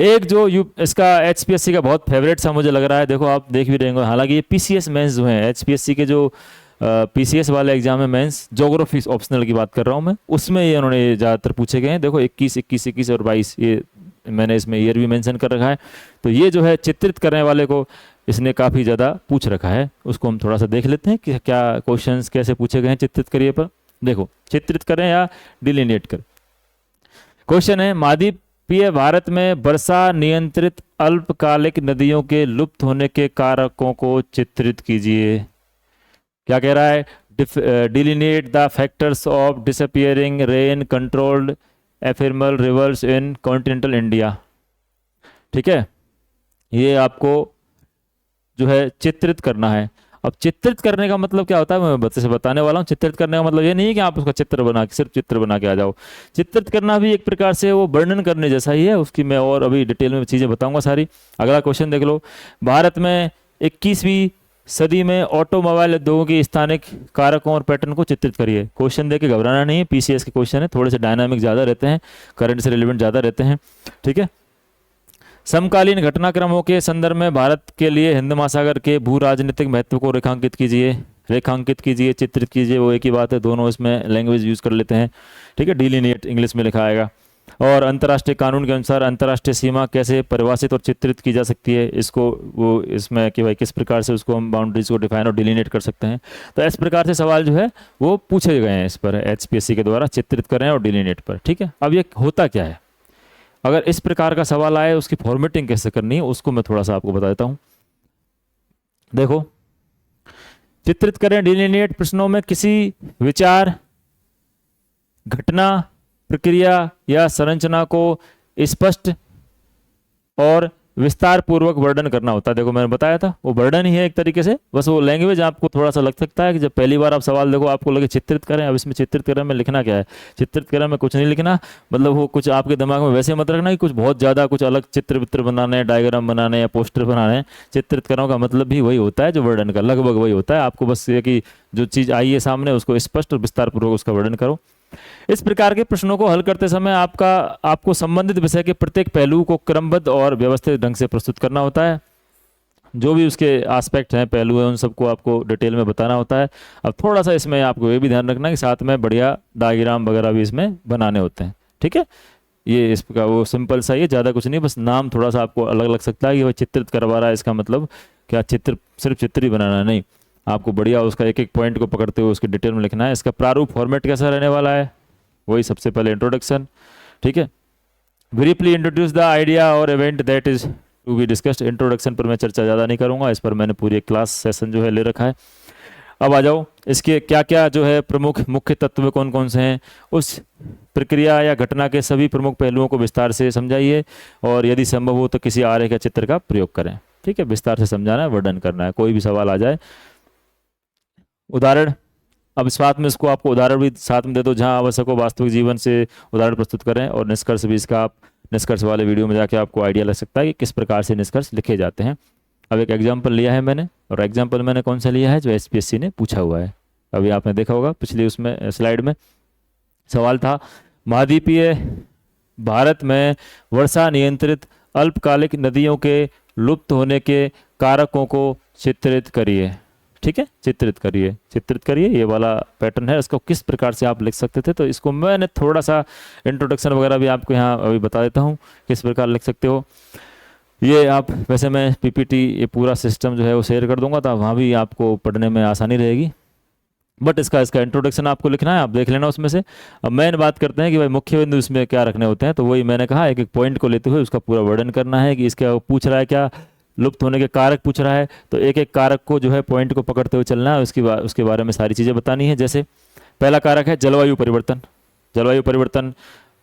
एक जो इसका HPSC का बहुत फेवरेट सा मुझे लग रहा है, देखो आप देख भी रहे होंगे, हालांकि ये PCS मेंस जो हैं, HPSC के जो PCS वाले एग्जाम है मेंस, ज्योग्राफी ऑप्शनल की बात कर रहा हूँ मैं, उसमें ये उन्होंने ज़्यादातर पूछे गए हैं। देखो 21, 21, 21 और 22, ये मैंने इसमें ईयर भी मेंशन कर रखा है। तो ये जो है चित्रित करने वाले को इसने काफ़ी ज़्यादा पूछ रखा है, उसको हम थोड़ा सा देख लेते हैं कि क्या क्वेश्चंस कैसे पूछे गए हैं चित्रित करिए पर। देखो, चित्रित करें या डिलिनेट कर। क्वेश्चन है, महाद्वीपीय भारत में वर्षा नियंत्रित अल्पकालिक नदियों के लुप्त होने के कारकों को चित्रित कीजिए। क्या कह रहा है, delineate the factors of disappearing rain controlled ephemeral rivers in continental India. ठीक है, ये आपको जो है चित्रित करना है। अब चित्रित करने का मतलब क्या होता है, मैं बच्चे से बताने वाला हूँ। चित्रित करने का मतलब ये नहीं है कि आप उसका चित्र बना के, सिर्फ चित्र बना के आ जाओ। चित्रित करना भी एक प्रकार से वो वर्णन करने जैसा ही है, उसकी मैं और अभी डिटेल में चीज़ें बताऊंगा सारी। अगला क्वेश्चन देख लो, भारत में 21वीं सदी में ऑटोमोबाइल उद्योगों की स्थानिक कारकों और पैटर्न को चित्रित करिए। क्वेश्चन देके घबराना नहीं है, PCS के क्वेश्चन है, थोड़े से डायनामिक ज़्यादा रहते हैं, करंट से रिलेवेंट ज़्यादा रहते हैं। ठीक है, समकालीन घटनाक्रमों के संदर्भ में भारत के लिए हिंद महासागर के भू राजनीतिक महत्व को रेखांकित कीजिए, चित्रित कीजिए, वो एक ही बात है, दोनों इसमें लैंग्वेज यूज़ कर लेते हैं। ठीक है, डिलिनेट इंग्लिश में लिखा आएगा। और अंतर्राष्ट्रीय कानून के अनुसार अंतर्राष्ट्रीय सीमा कैसे परिभाषित और चित्रित की जा सकती है, इसको वो इसमें कि भाई किस प्रकार से उसको हम बाउंड्रीज को डिफाइन और डिलिनेट कर सकते हैं। तो इस प्रकार से सवाल जो है वो पूछे गए हैं इस पर, HPSC के द्वारा, चित्रित करें और डिलिनेट पर। ठीक है, अब ये होता क्या है, अगर इस प्रकार का सवाल आए उसकी फॉर्मेटिंग कैसे करनी है उसको मैं थोड़ा सा आपको बता देता हूँ। देखो, चित्रित करें, डिलिनेट प्रश्नों में किसी विचार, घटना, प्रक्रिया या संरचना को स्पष्ट और विस्तार पूर्वक वर्णन करना होता है। देखो मैंने बताया था, वो वर्णन ही है एक तरीके से, बस वो लैंग्वेज आपको थोड़ा सा लग सकता है कि जब पहली बार आप सवाल देखो आपको लगे चित्रित करें, अब इसमें चित्रित करें में लिखना क्या है, चित्रित करें में कुछ नहीं लिखना, मतलब वो कुछ आपके दिमाग में वैसे मत रखना कि कुछ बहुत ज़्यादा कुछ अलग चित्र वित्र बनाने हैं, डायग्राम बनाने या पोस्टर बनाने हैं। चित्रित करों का मतलब भी वही होता है जो वर्णन का, लगभग वही होता है। आपको बस ये कि जो चीज़ आई है सामने उसको स्पष्ट और विस्तार पूर्वक उसका वर्णन करो। इस प्रकार के प्रश्नों को हल करते समय आपको संबंधित विषय के प्रत्येक पहलू को क्रमबद्ध और व्यवस्थित ढंग से प्रस्तुत करना होता है। जो भी उसके एस्पेक्ट हैं, पहलू हैं, उन सबको आपको डिटेल में बताना होता है। अब थोड़ा सा इसमें आपको ये भी ध्यान रखना कि साथ में बढ़िया डायग्राम वगैरह भी इसमें बनाने होते हैं। ठीक है, ये इसका वो सिंपल सा, ये ज़्यादा कुछ नहीं, बस नाम थोड़ा सा आपको अलग लग सकता है कि वो चित्रित करवा रहा है, इसका मतलब क्या चित्र सिर्फ चित्र ही बनाना नहीं, आपको बढ़िया उसका एक एक पॉइंट को पकड़ते हुए उसके डिटेल में लिखना है। इसका प्रारूप फॉर्मेट कैसा रहने वाला है, वही सबसे पहले इंट्रोडक्शन। ठीक है, ब्रीफली इंट्रोड्यूस द आइडिया और event that is to be discussed. Introduction पर मैं चर्चा ज़्यादा नहीं करूंगा, इस पर मैंने पूरी एक क्लास सेशन जो है ले रखा है। अब आ जाओ, इसके क्या क्या जो है प्रमुख मुख्य तत्व कौन कौन से हैं, उस प्रक्रिया या घटना के सभी प्रमुख पहलुओं को विस्तार से समझाइए और यदि संभव हो तो किसी आरेख या चित्र का प्रयोग करें। ठीक है, विस्तार से समझाना है, वर्णन करना है, कोई भी सवाल आ जाए। उदाहरण, अब साथ में इसको आपको उदाहरण भी साथ में दे दो, जहाँ आवश्यक हो वास्तविक जीवन से उदाहरण प्रस्तुत करें, और निष्कर्ष भी इसका आप निष्कर्ष वाले वीडियो में जाके आपको आइडिया लग सकता है कि किस प्रकार से निष्कर्ष लिखे जाते हैं। अब एक एग्जाम्पल लिया है मैंने, और एग्जाम्पल मैंने कौन सा लिया है, जो एसपीएससी ने पूछा हुआ है। अभी आपने देखा होगा पिछली उसमें स्लाइड में सवाल था, महाद्वीपीय भारत में वर्षा नियंत्रित अल्पकालिक नदियों के लुप्त होने के कारकों को चित्रित करिए। ठीक है, चित्रित करिए, ये वाला पैटर्न है, इसको किस प्रकार से आप लिख सकते थे। तो इसको मैंने थोड़ा सा इंट्रोडक्शन वगैरह भी आपको यहाँ अभी बता देता हूँ किस प्रकार लिख सकते हो। ये आप वैसे मैं पीपीटी ये पूरा सिस्टम जो है वो शेयर कर दूंगा, तो वहाँ भी आपको पढ़ने में आसानी रहेगी, बट इसका इंट्रोडक्शन आपको लिखना है, आप देख लेना उसमें से। अब मेन बात करते हैं कि भाई मुख्य बिंदु इसमें क्या रखने होते हैं। तो वही मैंने कहा, एक एक पॉइंट को लेते हुए उसका पूरा वर्णन करना है कि इसका पूछ रहा है क्या, लुप्त होने के कारक पूछ रहा है, तो एक एक कारक को जो है पॉइंट को पकड़ते हुए चलना है, उसके बारे में सारी चीज़ें बतानी है। जैसे पहला कारक है जलवायु परिवर्तन,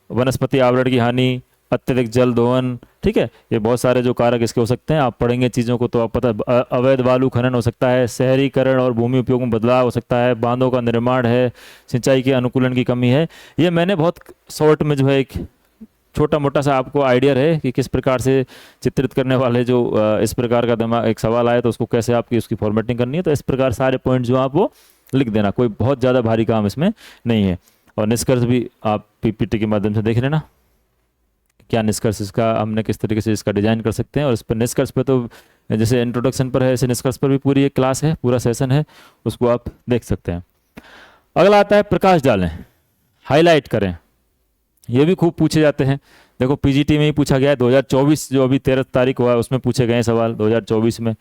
वनस्पति आवरण की हानि, अत्यधिक जल दोहन। ठीक है, ये बहुत सारे जो कारक इसके हो सकते हैं, आप पढ़ेंगे चीज़ों को तो आप पता, अवैध बालू खनन हो सकता है, शहरीकरण और भूमि उपयोग में बदलाव हो सकता है, बांधों का निर्माण है, सिंचाई के अनुकूलन की कमी है। ये मैंने बहुत शॉर्ट में जो है एक छोटा मोटा सा आपको आइडिया रहे कि किस प्रकार से चित्रित करने वाले जो इस प्रकार का दिमाग एक सवाल आए तो उसको कैसे आपकी उसकी फॉर्मेटिंग करनी है। तो इस प्रकार सारे पॉइंट जो आप वो लिख देना, कोई बहुत ज़्यादा भारी काम इसमें नहीं है। और निष्कर्ष भी आप पीपीटी के माध्यम से देख लेना, क्या निष्कर्ष इसका हमने किस तरीके से इसका डिजाइन कर सकते हैं। और इस पर निष्कर्ष पे तो जैसे इंट्रोडक्शन पर है, ऐसे निष्कर्ष पर भी पूरी एक क्लास है, पूरा सेशन है, उसको आप देख सकते हैं। अगला आता है प्रकाश डालें, हाईलाइट करें। ये भी खूब पूछे जाते हैं। देखो पीजीटी में ही पूछा गया है, 2024 जो अभी 13 तारीख हुआ है उसमें पूछे गए हैं सवाल 2024 में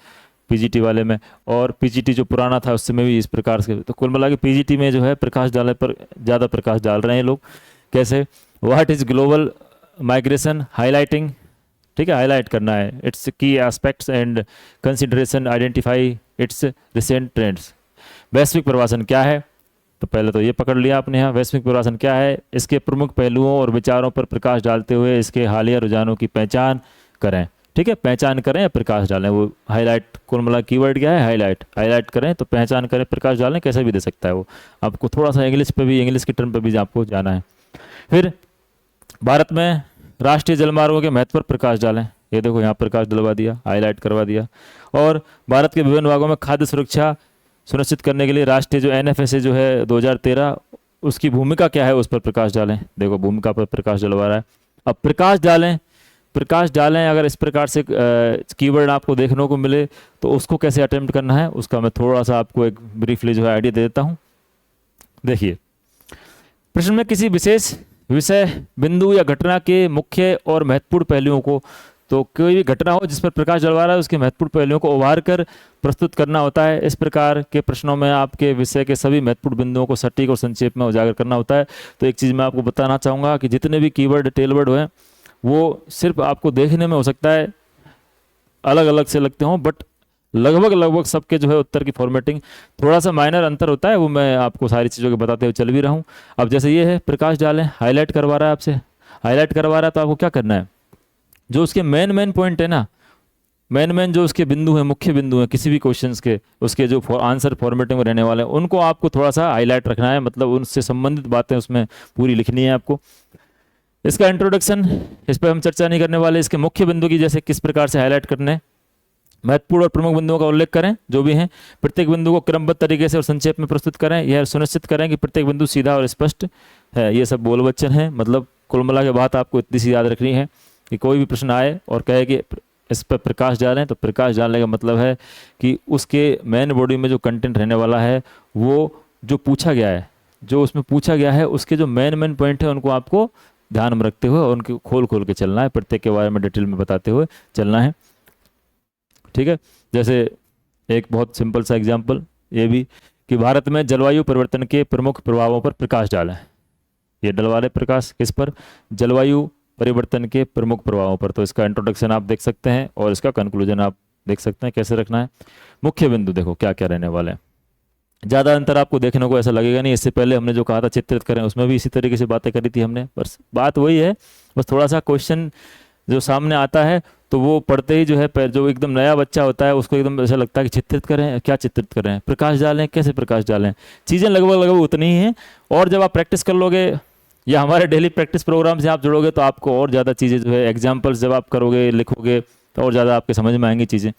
पीजीटी वाले में, और पीजीटी जो पुराना था उसमें भी इस प्रकार से। तो कुल मिला के पीजीटी में जो है प्रकाश डालने पर ज़्यादा प्रकाश डाल रहे हैं लोग। कैसे, what is global migration, highlighting. ठीक है, हाईलाइट करना है, इट्स की aspects and consideration, identify it's recent trends. वैश्विक प्रवासन क्या है, तो पहले तो ये पकड़ लिया आपने यहाँ, वैश्विक प्रवासन क्या है, इसके प्रमुख पहलुओं और विचारों पर प्रकाश डालते हुए इसके हालिया रुझानों की पहचान करें। ठीक है, पहचान करें या प्रकाश डालें, वो हाईलाइट कुल मिला कीवर्ड क्या है, हाईलाइट करें, तो पहचान करें, प्रकाश डालें, कैसे भी दे सकता है वो। आपको थोड़ा सा इंग्लिश पे भी, इंग्लिश की टर्म पे भी आपको जाना है। फिर भारत में राष्ट्रीय जलमार्गों के महत्व पर प्रकाश डालें, ये देखो यहाँ प्रकाश डलवा दिया, हाईलाइट करवा दिया। और भारत के विभिन्न भागों में खाद्य सुरक्षा सुनिश्चित करने के लिए राष्ट्रीय जो एनएफएसए जो है 2013, उसकी भूमिका क्या है उस पर प्रकाश डालें। देखो भूमिका पर प्रकाश डलवा रहा है। अब प्रकाश डालें अगर इस प्रकार से कीवर्ड आपको देखने को मिले तो उसको कैसे अटेम्प्ट करना है, उसका मैं थोड़ा सा आपको एक ब्रीफली जो है आइडिया दे देता हूँ। देखिए, प्रश्न में किसी विशेष विषय, बिंदु या घटना के मुख्य और महत्वपूर्ण पहलुओं को, तो कोई भी घटना हो जिस पर प्रकाश डलवा रहा है उसके महत्वपूर्ण पहलुओं को उभार कर प्रस्तुत करना होता है। इस प्रकार के प्रश्नों में आपके विषय के सभी महत्वपूर्ण बिंदुओं को सटीक और संक्षेप में उजागर करना होता है। तो एक चीज़ मैं आपको बताना चाहूँगा कि जितने भी कीवर्ड टेलवर्ड हैं वो सिर्फ आपको देखने में हो सकता है अलग अलग से लगते हों, बट लगभग सबके जो है उत्तर की फॉर्मेटिंग थोड़ा सा माइनर अंतर होता है, वो मैं आपको सारी चीज़ों के बताते हुए चल भी रहा हूँ। अब जैसे ये है प्रकाश डालें, हाईलाइट करवा रहा है आपसे, हाईलाइट करवा रहा है, तो आपको क्या करना है, जो उसके मेन पॉइंट है ना, मेन जो उसके बिंदु हैं, मुख्य बिंदु हैं किसी भी क्वेश्चंस के, उसके जो आंसर फॉर्मेटिंग में रहने वाले हैं उनको आपको थोड़ा सा हाईलाइट रखना है, मतलब उनसे संबंधित बातें उसमें पूरी लिखनी है आपको। इसका इंट्रोडक्शन, इस पर हम चर्चा नहीं करने वाले। इसके मुख्य बिंदु की जैसे किस प्रकार से हाईलाइट करने, महत्वपूर्ण और प्रमुख बिंदुओं का उल्लेख करें जो भी हैं, प्रत्येक बिंदु को क्रमबद्ध तरीके से और संक्षेप में प्रस्तुत करें, यह सुनिश्चित करें कि प्रत्येक बिंदु सीधा और स्पष्ट है। ये सब बोल वचन है, मतलब कुल मिला के बात आपको इतनी सी याद रखनी है कि कोई भी प्रश्न आए और कहे कि इस पर प्रकाश डालें, तो प्रकाश डालने का मतलब है कि उसके मेन बॉडी में जो कंटेंट रहने वाला है वो जो पूछा गया है, जो उसमें पूछा गया है उसके जो मेन पॉइंट है उनको आपको ध्यान में रखते हुए और उनको खोल के चलना है, प्रत्येक के बारे में डिटेल में बताते हुए चलना है। ठीक है, जैसे एक बहुत सिंपल सा एग्जांपल ये भी कि भारत में जलवायु परिवर्तन के प्रमुख प्रभावों पर प्रकाश डालें। ये डलवा रहे प्रकाश किस पर, जलवायु परिवर्तन के प्रमुख प्रभावों पर। तो इसका इंट्रोडक्शन आप देख सकते हैं और इसका कंक्लूजन आप देख सकते हैं कैसे रखना है। मुख्य बिंदु देखो क्या क्या रहने वाले हैं, ज़्यादा अंतर आपको देखने को ऐसा लगेगा नहीं। इससे पहले हमने जो कहा था चित्रित करें उसमें भी इसी तरीके से बातें करी थी हमने, बस बात वही है, बस थोड़ा सा क्वेश्चन जो सामने आता है तो वो पढ़ते ही जो है जो एकदम नया बच्चा होता है उसको एकदम ऐसा लगता है कि चित्रित करें, क्या चित्रित कर रहे हैं, प्रकाश डालें, कैसे प्रकाश डालें, चीज़ें लगभग लगभग उतनी ही हैं। और जब आप प्रैक्टिस कर लोगे या हमारे डेली प्रैक्टिस प्रोग्राम से आप जुड़ोगे तो आपको और ज़्यादा चीज़ें जो है एग्जाम्पल्स जब आप करोगे लिखोगे तो और ज़्यादा आपके समझ में आएंगी चीज़ें।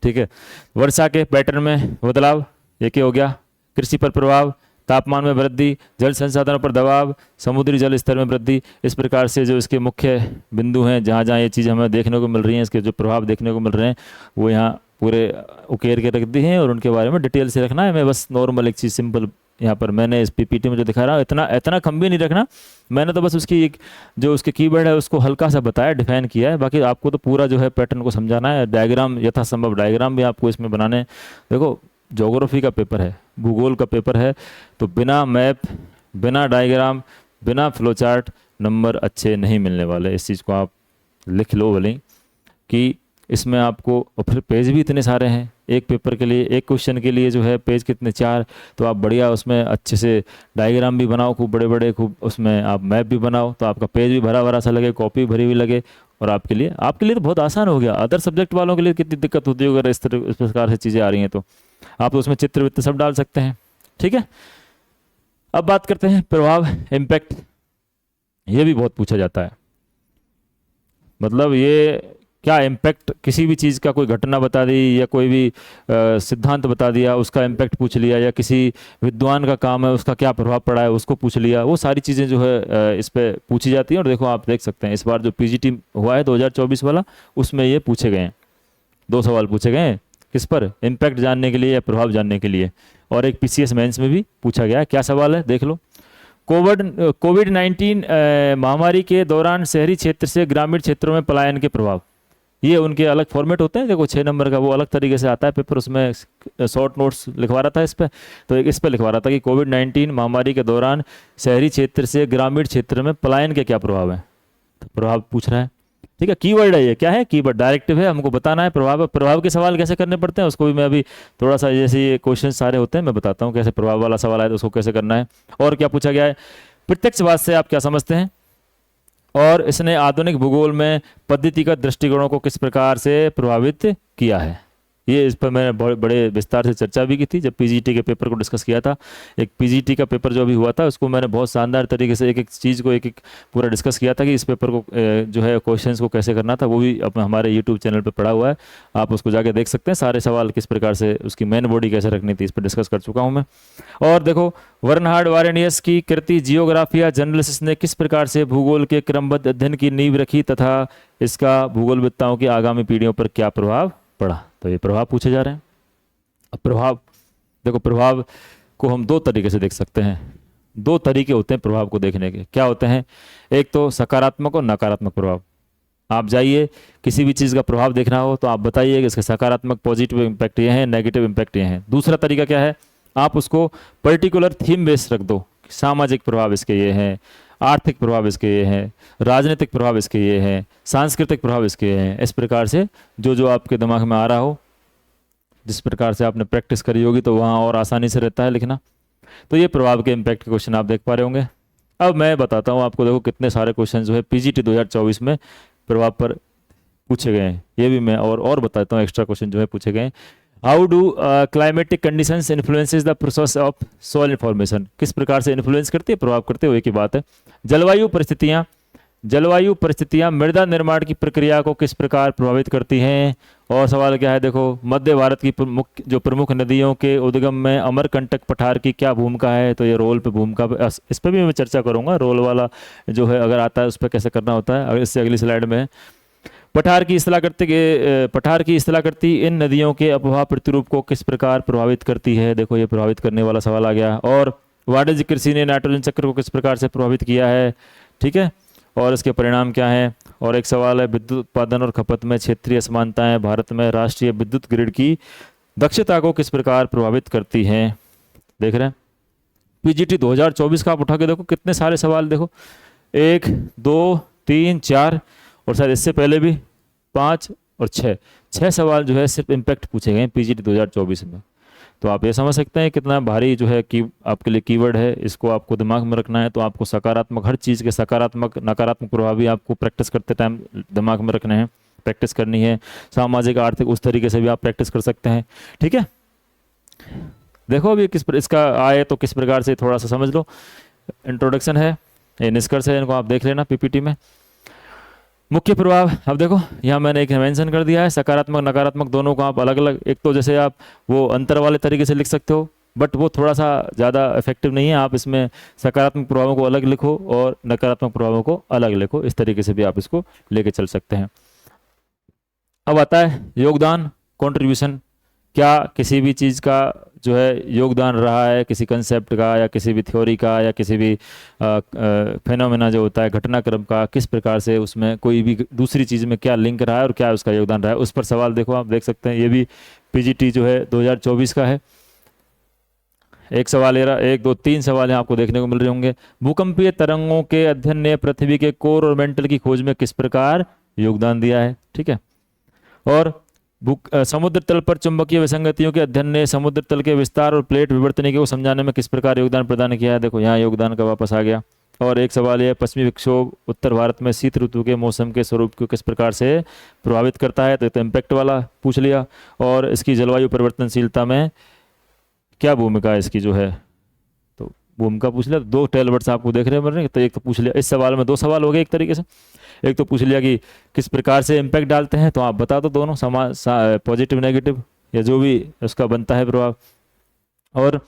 ठीक है। वर्षा के पैटर्न में बदलाव, ये क्या हो गया, कृषि पर प्रभाव, तापमान में वृद्धि, जल संसाधनों पर दबाव, समुद्री जल स्तर में वृद्धि। इस प्रकार से जो इसके मुख्य बिंदु हैं जहाँ जहाँ ये चीज़ हमें देखने को मिल रही हैं, इसके जो प्रभाव देखने को मिल रहे हैं वो यहाँ पूरे उकेर के रख दिए हैं और उनके बारे में डिटेल से रखना है। मैं बस नॉर्मल एक चीज़ सिंपल यहाँ पर मैंने इस पीपीटी में जो दिखा रहा हूँ इतना इतना कम भी नहीं रखना, मैंने तो बस उसकी एक जो उसके कीवर्ड है उसको हल्का सा बताया, डिफाइन किया है, बाकी आपको तो पूरा जो है पैटर्न को समझाना है। डायग्राम यथासंभव डायग्राम भी आपको इसमें बनाने हैं। देखो ज्योग्राफी का पेपर है, भूगोल का पेपर है, तो बिना मैप, बिना डायग्राम, बिना फ्लो चार्ट नंबर अच्छे नहीं मिलने वाले। इस चीज़ को आप लिख लो भले ही कि इसमें आपको, और फिर पेज भी इतने सारे हैं एक पेपर के लिए, एक क्वेश्चन के लिए जो है पेज कितने, 4। तो आप बढ़िया उसमें अच्छे से डायग्राम भी बनाओ खूब बड़े बड़े, खूब उसमें आप मैप भी बनाओ तो आपका पेज भी भरा भरा सा लगे, कॉपी भरी हुई लगे। और आपके लिए तो बहुत आसान हो गया। अदर सब्जेक्ट वालों के लिए कितनी दिक्कत होती है अगर इस प्रकार से चीज़ें आ रही हैं तो आप तो उसमें चित्र वित्र सब डाल सकते हैं। ठीक है। अब बात करते हैं प्रभाव, इम्पैक्ट। ये भी बहुत पूछा जाता है, मतलब ये क्या इम्पैक्ट, किसी भी चीज़ का कोई घटना बता दी या कोई भी सिद्धांत बता दिया उसका इम्पैक्ट पूछ लिया, या किसी विद्वान का काम है उसका क्या प्रभाव पड़ा है उसको पूछ लिया, वो सारी चीज़ें जो है इस पे पूछी जाती हैं। और देखो आप देख सकते हैं इस बार जो पीजीटी हुआ है 2024 वाला, उसमें ये पूछे गए हैं, 2 सवाल पूछे गए हैं किस पर, इम्पैक्ट जानने के लिए या प्रभाव जानने के लिए। और एक पीसीएस मेंस में भी पूछा गया है। क्या सवाल है देख लो। कोविड-19 महामारी के दौरान शहरी क्षेत्र से ग्रामीण क्षेत्रों में पलायन के प्रभाव, ये उनके अलग फॉर्मेट होते हैं। देखो 6 नंबर का वो अलग तरीके से आता है पेपर, उसमें शॉर्ट नोट्स लिखवा रहा था इस पर, तो एक इस पर लिखवा रहा था कि कोविड-19 महामारी के दौरान शहरी क्षेत्र से ग्रामीण क्षेत्र में पलायन के क्या प्रभाव है, तो प्रभाव पूछ रहा है। ठीक है। कीवर्ड है ये, क्या है, कीवर्ड डायरेक्टिव है, हमको बताना है प्रभाव के सवाल कैसे करने पड़ते हैं उसको भी मैं अभी थोड़ा सा, जैसे ये क्वेश्चन सारे होते हैं मैं बताता हूँ कैसे प्रभाव वाला सवाल आए तो उसको कैसे करना है। और क्या पूछा गया है, प्रत्यक्षवाद से आप क्या समझते हैं, और इसने आधुनिक भूगोल में पद्धतिगत दृष्टिकोणों को किस प्रकार से प्रभावित किया है। ये इस पर मैंने बहुत बड़े विस्तार से चर्चा भी की थी जब पीजीटी के पेपर को डिस्कस किया था। एक पीजीटी का पेपर जो अभी हुआ था उसको मैंने बहुत शानदार तरीके से एक एक चीज़ को एक एक पूरा डिस्कस किया था कि इस पेपर को जो है क्वेश्चंस को कैसे करना था, वो भी अपने हमारे यूट्यूब चैनल पर पड़ा हुआ है, आप उसको जाके देख सकते हैं। सारे सवाल किस प्रकार से उसकी मेन बॉडी कैसे रखनी थी इस पर डिस्कस कर चुका हूँ मैं। और देखो वर्नहार्ड वारेनियस की कृति जियोग्राफिया जनरलिस ने किस प्रकार से भूगोल के क्रमबद्ध अध्ययन की नींव रखी तथा इसका भूगोलविद्ताओं की आगामी पीढ़ियों पर क्या प्रभाव पड़ा, तो ये प्रभाव पूछे जा रहे हैं। अब प्रभाव देखो, प्रभाव को हम 2 तरीके से देख सकते हैं, 2 तरीके होते हैं प्रभाव को देखने के। क्या होते हैं, एक तो सकारात्मक और नकारात्मक प्रभाव। आप जाइए किसी भी चीज़ का प्रभाव देखना हो तो आप बताइए कि इसके सकारात्मक पॉजिटिव इम्पैक्ट ये हैं, नेगेटिव इम्पैक्ट ये हैं। दूसरा तरीका क्या है, आप उसको पर्टिकुलर थीम बेस रख दो, सामाजिक प्रभाव इसके ये हैं, आर्थिक प्रभाव इसके ये हैं, राजनीतिक प्रभाव इसके ये हैं, सांस्कृतिक प्रभाव इसके ये हैं। इस प्रकार से जो जो आपके दिमाग में आ रहा हो, जिस प्रकार से आपने प्रैक्टिस करी होगी तो वहाँ और आसानी से रहता है लिखना। तो ये प्रभाव के इम्पैक्ट के क्वेश्चन आप देख पा रहे होंगे। अब मैं बताता हूँ आपको, देखो कितने सारे क्वेश्चन जो है पीजीटी 2024 में प्रभाव पर पूछे गए हैं, ये भी मैं और बताता हूँ, एक्स्ट्रा क्वेश्चन जो है पूछे गए हैं। How do climatic conditions influences the process of soil information, किस प्रकार से इन्फ्लुएंस करती है, प्रभाव करते हुए की बात है। जलवायु परिस्थितियाँ मृदा निर्माण की प्रक्रिया को किस प्रकार प्रभावित करती हैं। और सवाल क्या है, देखो मध्य भारत की प्रमुख नदियों के उद्गम में अमरकंटक पठार की क्या भूमिका है, तो ये रोल पे भूमिका इस पर भी मैं चर्चा करूंगा, रोल वाला जो है अगर आता है उस पर कैसे करना होता है, अगर इससे अगली स्लाइड में है। पठार की इस्तेला करती इन नदियों के अपवाह प्रतिरूप को किस प्रकार प्रभावित करती है, देखो ये प्रभावित करने वाला सवाल आ गया। और वाणिज्य कृषि ने नाइट्रोजन चक्र को किस प्रकार से प्रभावित किया है, ठीक है, और इसके परिणाम क्या हैं। और एक सवाल है, विद्युत उत्पादन और खपत में क्षेत्रीय असमानताएं भारत में राष्ट्रीय विद्युत ग्रिड की दक्षता को किस प्रकार प्रभावित करती हैं। देख रहे हैं पीजीटी 2024 का आप उठा के देखो कितने सारे सवाल, देखो 1 2 3 4 और शायद इससे पहले भी 5 और 6 सवाल जो है सिर्फ इम्पैक्ट पूछे गए हैं पीजीटी 2024 में। तो आप ये समझ सकते हैं कितना भारी जो है कि आपके लिए कीवर्ड है, इसको आपको दिमाग में रखना है। तो आपको सकारात्मक, हर चीज़ के सकारात्मक नकारात्मक प्रभाव भी आपको प्रैक्टिस करते टाइम दिमाग में रखने हैं। प्रैक्टिस करनी है, सामाजिक आर्थिक उस तरीके से भी आप प्रैक्टिस कर सकते हैं। ठीक है, देखो अभी इसका आए तो किस प्रकार से थोड़ा सा समझ लो। इंट्रोडक्शन है, ये निष्कर्ष है, इनको आप देख लेना पीपीटी में। मुख्य प्रभाव, अब देखो यहाँ मैंने एक मेंशन कर दिया है, सकारात्मक नकारात्मक दोनों को आप अलग अलग, एक तो जैसे आप वो अंतर वाले तरीके से लिख सकते हो, बट वो थोड़ा सा ज़्यादा इफेक्टिव नहीं है। आप इसमें सकारात्मक प्रभावों को अलग लिखो और नकारात्मक प्रभावों को अलग लिखो, इस तरीके से भी आप इसको लेके चल सकते हैं। अब आता है योगदान, कंट्रीब्यूशन। क्या किसी भी चीज़ का जो है योगदान रहा है, किसी कंसेप्ट का या किसी भी थ्योरी का या किसी भी फेनोमेना जो होता है घटनाक्रम का, किस प्रकार से उसमें कोई भी दूसरी चीज़ में क्या लिंक रहा है और क्या उसका योगदान रहा है, उस पर सवाल देखो आप देख सकते हैं। ये भी पीजीटी जो है 2024 का है। एक सवाल ये रहा, एक दो तीन सवाल आपको देखने को मिल रहे होंगे। भूकंपीय तरंगों के अध्ययन ने पृथ्वी के कोर और मेंटल की खोज में किस प्रकार योगदान दिया है। ठीक है, और समुद्र तल पर चुंबकीय विसंगतियों के अध्ययन ने समुद्र तल के विस्तार और प्लेट विवर्तनिकी को समझाने में किस प्रकार योगदान प्रदान किया है। देखो यहाँ योगदान का वापस आ गया। और एक सवाल यह, पश्चिमी विक्षोभ उत्तर भारत में शीत ऋतु के मौसम के स्वरूप को किस प्रकार से प्रभावित करता है, तो इम्पैक्ट वाला पूछ लिया। और इसकी जलवायु परिवर्तनशीलता में क्या भूमिका है इसकी जो है, तो भूमिका पूछ लिया। दो टेलवर्ड्स आपको देख रहे हैं, तो एक तो पूछ लिया, इस सवाल में दो सवाल हो गए एक तरीके से। एक तो पूछ लिया कि किस प्रकार से इम्पैक्ट डालते हैं, तो आप बता दो दोनों पॉजिटिव नेगेटिव या जो भी उसका बनता है प्रभाव। और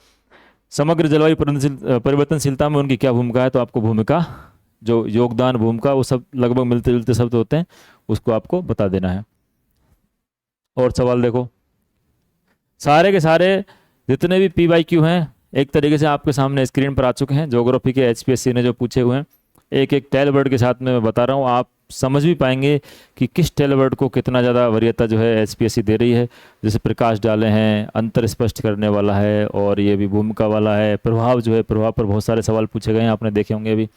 समग्र जलवायु परिवर्तनशीलता में उनकी क्या भूमिका है, तो आपको भूमिका जो योगदान भूमिका वो सब लगभग मिलते जुलते शब्द होते हैं, उसको आपको बता देना है। और सवाल देखो, सारे के सारे जितने भी PYQ हैं एक तरीके से आपके सामने स्क्रीन पर आ चुके हैं। ज्योग्राफी के HPSC ने जो पूछे हुए हैं, एक एक टेलवर्ड के साथ में मैं बता रहा हूँ, आप समझ भी पाएंगे कि किस टेलवर्ड को कितना ज़्यादा वरीयता जो है HPSC दे रही है। जैसे प्रकाश डाले हैं, अंतर स्पष्ट करने वाला है, और ये भी भूमिका वाला है। प्रभाव जो है, प्रभाव पर बहुत सारे सवाल पूछे गए हैं, आपने देखे होंगे अभी।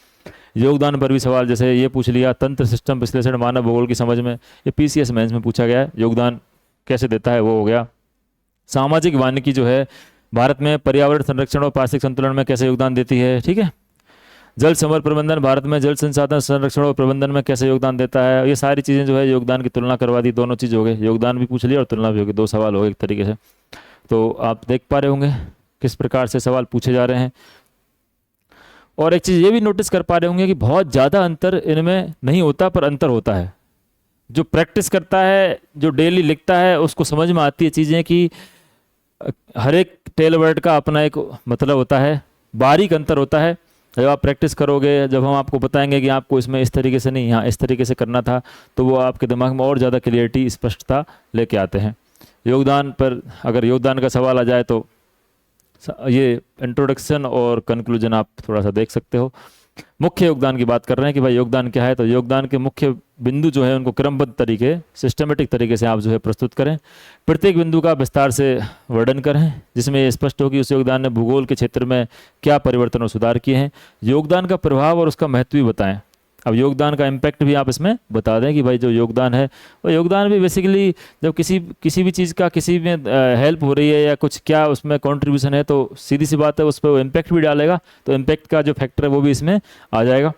योगदान पर भी सवाल, जैसे ये पूछ लिया, तंत्र सिस्टम विश्लेषण मानव भूगोल की समझ में, ये PCS मेंस में पूछा गया है, योगदान कैसे देता है, वो हो गया। सामाजिक वानिकी जो है भारत में पर्यावरण संरक्षण और पारिस्थितिक संतुलन में कैसे योगदान देती है। ठीक है, जल संवर्धन प्रबंधन भारत में जल संसाधन संरक्षण और प्रबंधन में कैसे योगदान देता है। ये सारी चीज़ें जो है योगदान की तुलना करवा दी, दोनों चीज़ हो गए, योगदान भी पूछ लिया और तुलना भी हो गई, दो सवाल हो गए एक तरीके से। तो आप देख पा रहे होंगे किस प्रकार से सवाल पूछे जा रहे हैं। और एक चीज़ ये भी नोटिस कर पा रहे होंगे कि बहुत ज़्यादा अंतर इनमें नहीं होता, पर अंतर होता है। जो प्रैक्टिस करता है, जो डेली लिखता है, उसको समझ में आती है चीज़ें कि हर एक टेलवर्ड का अपना एक मतलब होता है, बारीक अंतर होता है। जब आप प्रैक्टिस करोगे, जब हम आपको बताएंगे कि आपको इसमें इस तरीके से नहीं, यहाँ इस तरीके से करना था, तो वो आपके दिमाग में और ज़्यादा क्लियरिटी स्पष्टता लेके आते हैं। योगदान पर अगर योगदान का सवाल आ जाए तो ये इंट्रोडक्शन और कंक्लूजन आप थोड़ा सा देख सकते हो। मुख्य योगदान की बात कर रहे हैं कि भाई योगदान क्या है, तो योगदान के मुख्य बिंदु जो है उनको क्रमबद्ध तरीके, सिस्टमेटिक तरीके से आप जो है प्रस्तुत करें। प्रत्येक बिंदु का विस्तार से वर्णन करें, जिसमें ये स्पष्ट हो कि उस योगदान ने भूगोल के क्षेत्र में क्या परिवर्तन और सुधार किए हैं। योगदान का प्रभाव और उसका महत्व भी बताएं। अब योगदान का इम्पैक्ट भी आप इसमें बता दें कि भाई जो योगदान है, वो योगदान भी बेसिकली जब किसी भी चीज़ का किसी में हेल्प हो रही है या कुछ क्या उसमें कंट्रीब्यूशन है, तो सीधी सी बात है उस पर वो इम्पैक्ट भी डालेगा, तो इम्पैक्ट का जो फैक्टर है वो भी इसमें आ जाएगा।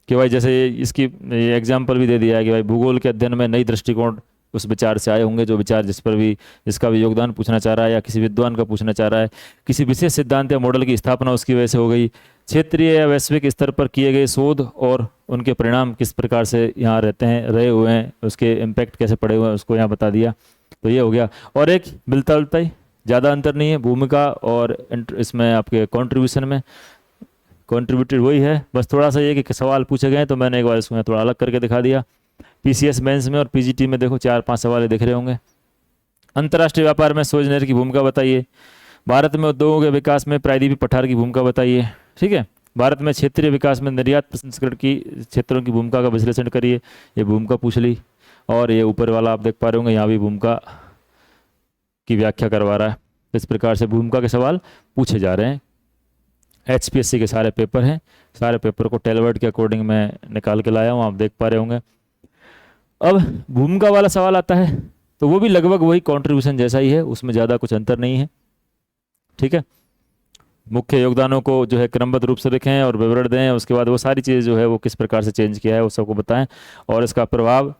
कि भाई जैसे इसकी एग्जाम्पल भी दे दिया है कि भाई भूगोल के अध्ययन में नई दृष्टिकोण उस विचार से आए होंगे, जो विचार जिसका भी योगदान पूछना चाह रहा है या किसी विद्वान का पूछना चाह रहा है। किसी विशेष सिद्धांत या मॉडल की स्थापना उसकी वजह से हो गई। क्षेत्रीय या वैश्विक स्तर पर किए गए शोध और उनके परिणाम किस प्रकार से यहाँ रहे हुए हैं, उसके इम्पैक्ट कैसे पड़े हुए हैं, उसको यहाँ बता दिया। तो ये हो गया। और एक मिलता जुलता ही, ज़्यादा अंतर नहीं है, भूमिका और इसमें आपके कॉन्ट्रीब्यूशन में कॉन्ट्रीब्यूटेड वही है। बस थोड़ा सा ये कि सवाल पूछे गए तो मैंने एक बार इसको थोड़ा अलग करके दिखा दिया। PCS मेंस में और PGT में देखो 4-5 सवाल दिख रहे होंगे। अंतर्राष्ट्रीय व्यापार में सोजनेर की भूमिका बताइए। भारत में उद्योगों के विकास में प्रायद्वीपीय पठार की भूमिका बताइए। ठीक है, भारत में क्षेत्रीय विकास में निर्यात प्रसंस्करण की क्षेत्रों की भूमिका का विश्लेषण करिए। ये भूमिका पूछ ली। और ये ऊपर वाला आप देख पा रहे होंगे, यहाँ भी भूमिका की व्याख्या करवा रहा है। इस प्रकार से भूमिका के सवाल पूछे जा रहे हैं। HPSC के सारे पेपर हैं, सारे पेपर को टेलवर्ड के अकॉर्डिंग मैं निकाल के लाया हूँ, आप देख पा रहे होंगे। अब भूमिका वाला सवाल आता है तो वो भी लगभग वही कंट्रीब्यूशन जैसा ही है, उसमें ज़्यादा कुछ अंतर नहीं है। ठीक है, मुख्य योगदानों को जो है क्रमबद्ध रूप से लिखें और विवरण दें। उसके बाद वो सारी चीज़ें जो है वो किस प्रकार से चेंज किया है वो सबको बताएं और इसका प्रभाव,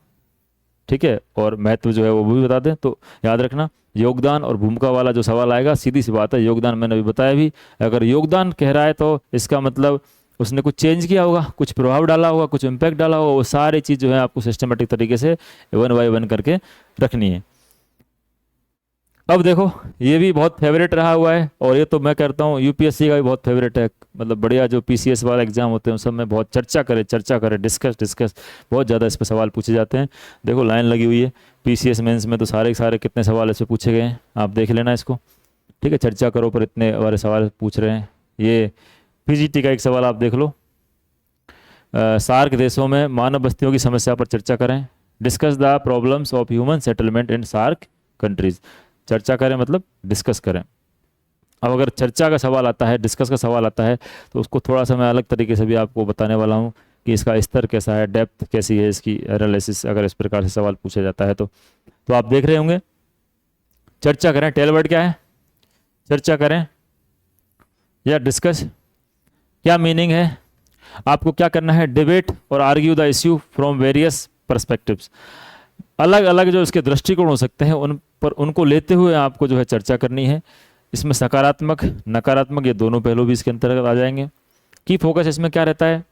ठीक है, और महत्व जो है वो भी बता दें। तो याद रखना, योगदान और भूमिका वाला जो सवाल आएगा, सीधी सी बात है, योगदान मैंने अभी बताया भी, अगर योगदान कह रहा है तो इसका मतलब उसने कुछ चेंज किया होगा, कुछ प्रभाव डाला होगा, कुछ इम्पैक्ट डाला होगा। वो सारी चीज़ जो है आपको सिस्टमेटिक तरीके से 1 बाय 1 करके रखनी है। अब देखो, ये भी बहुत फेवरेट रहा हुआ है और ये तो मैं कहता हूँ यूपीएससी का भी बहुत फेवरेट है। मतलब बढ़िया जो पीसीएस वाला एग्जाम होते हैं उस सब में बहुत चर्चा करें, डिस्कस, बहुत ज़्यादा इस पर सवाल पूछे जाते हैं। देखो लाइन लगी हुई है, पीसीएस मेंस में तो सारे के सारे कितने सवाल इस पर पूछे गए हैं, आप देख लेना इसको, ठीक है। चर्चा करो पर इतने बारे सवाल पूछ रहे हैं। ये पीजीटी का एक सवाल आप देख लो, सार्क देशों में मानव बस्तियों की समस्या पर चर्चा करें, discuss the problems of human settlement in SAARC countries. चर्चा करें मतलब डिस्कस करें। अब अगर चर्चा का सवाल आता है, डिस्कस का सवाल आता है, तो उसको थोड़ा सा मैं अलग तरीके से भी आपको बताने वाला हूँ कि इसका स्तर कैसा है, डेप्थ कैसी है इसकी, एनालिसिस, अगर इस प्रकार से सवाल पूछा जाता है तो आप देख रहे होंगे। चर्चा करें, टेल वर्ड क्या है, चर्चा करें या डिस्कस, क्या मीनिंग है, आपको क्या करना है, डिबेट और argue the issue from various perspectives. अलग अलग जो इसके दृष्टिकोण हो सकते हैं उन पर उनको लेते हुए आपको जो है चर्चा करनी है। इसमें सकारात्मक, नकारात्मक, ये दोनों पहलू भी इसके अंतर्गत आ जाएंगे। की फोकस इसमें क्या रहता है,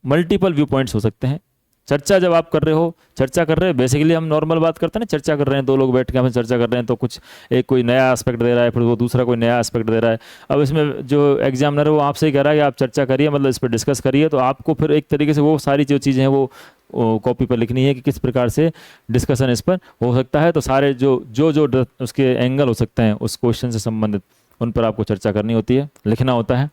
मल्टीपल व्यू पॉइंट्स हो सकते हैं। चर्चा जब आप कर रहे हो, चर्चा कर रहे हैं, बेसिकली हम नॉर्मल बात करते हैं ना, चर्चा कर रहे हैं, दो लोग बैठ के हम चर्चा कर रहे हैं, तो कुछ एक कोई नया एस्पेक्ट दे रहा है, फिर वो दूसरा कोई नया एस्पेक्ट दे रहा है। अब इसमें जो एग्जामिनर है वो आपसे ही कह रहा है कि आप चर्चा करिए, मतलब इस पर डिस्कस करिए, तो आपको फिर एक तरीके से वो सारी जो चीज़ें हैं वो कॉपी पर लिखनी है कि किस प्रकार से डिस्कशन इस पर हो सकता है। तो सारे जो उसके एंगल हो सकते हैं उस क्वेश्चन से संबंधित, उन पर आपको चर्चा करनी होती है, लिखना होता है।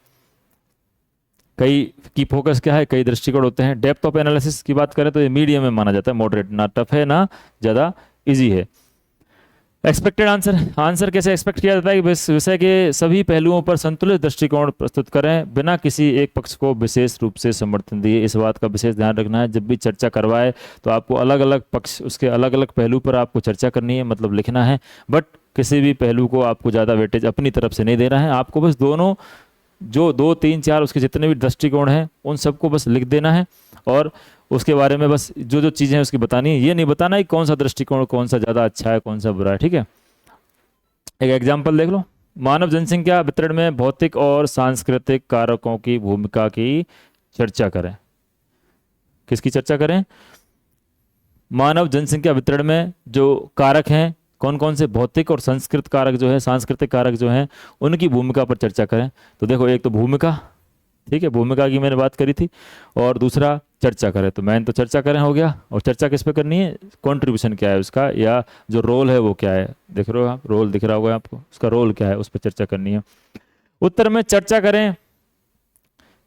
कई की फोकस क्या है, कई दृष्टिकोण होते हैं। डेप्थ ऑफ एनालिसिस की बात करें तो ये मीडियम में माना जाता है, मॉडरेट, ना टफ है ना ज़्यादा इजी है। एक्सपेक्टेड आंसर, आंसर कैसे एक्सपेक्ट किया जाता है कि विषय के सभी पहलुओं पर संतुलित दृष्टिकोण प्रस्तुत करें, बिना किसी एक पक्ष को विशेष रूप से समर्थन दिए। इस बात का विशेष ध्यान रखना है, जब भी चर्चा करवाए तो आपको अलग अलग पक्ष, उसके अलग अलग पहलू पर आपको चर्चा करनी है, मतलब लिखना है। बट किसी भी पहलू को आपको ज़्यादा वेटेज अपनी तरफ से नहीं देना है, आपको बस दोनों जो 2, 3, 4 उसके जितने भी दृष्टिकोण हैं उन सबको बस लिख देना है और उसके बारे में बस जो चीज़ें हैं उसकी बतानी है। ये नहीं बताना है कौन सा दृष्टिकोण कौन सा ज़्यादा अच्छा है, कौन सा बुरा है, ठीक है। एक एग्जाम्पल देख लो, मानव जनसंख्या वितरण में भौतिक और सांस्कृतिक कारकों की भूमिका की चर्चा करें। किसकी चर्चा करें, मानव जनसंख्या वितरण में जो कारक हैं, कौन कौन से भौतिक और सांस्कृतिक कारक जो हैं उनकी भूमिका पर चर्चा करें। तो देखो, एक तो भूमिका, ठीक है, भूमिका की मैंने बात करी थी, और दूसरा चर्चा करें। तो मैंने तो चर्चा करें हो गया, और चर्चा किस पे करनी है, कंट्रीब्यूशन क्या है उसका, या जो रोल है वो क्या है, देख रहे हो आप, रोल दिख रहा होगा आपको, उसका रोल क्या है, उस पर चर्चा करनी है। उत्तर में चर्चा करें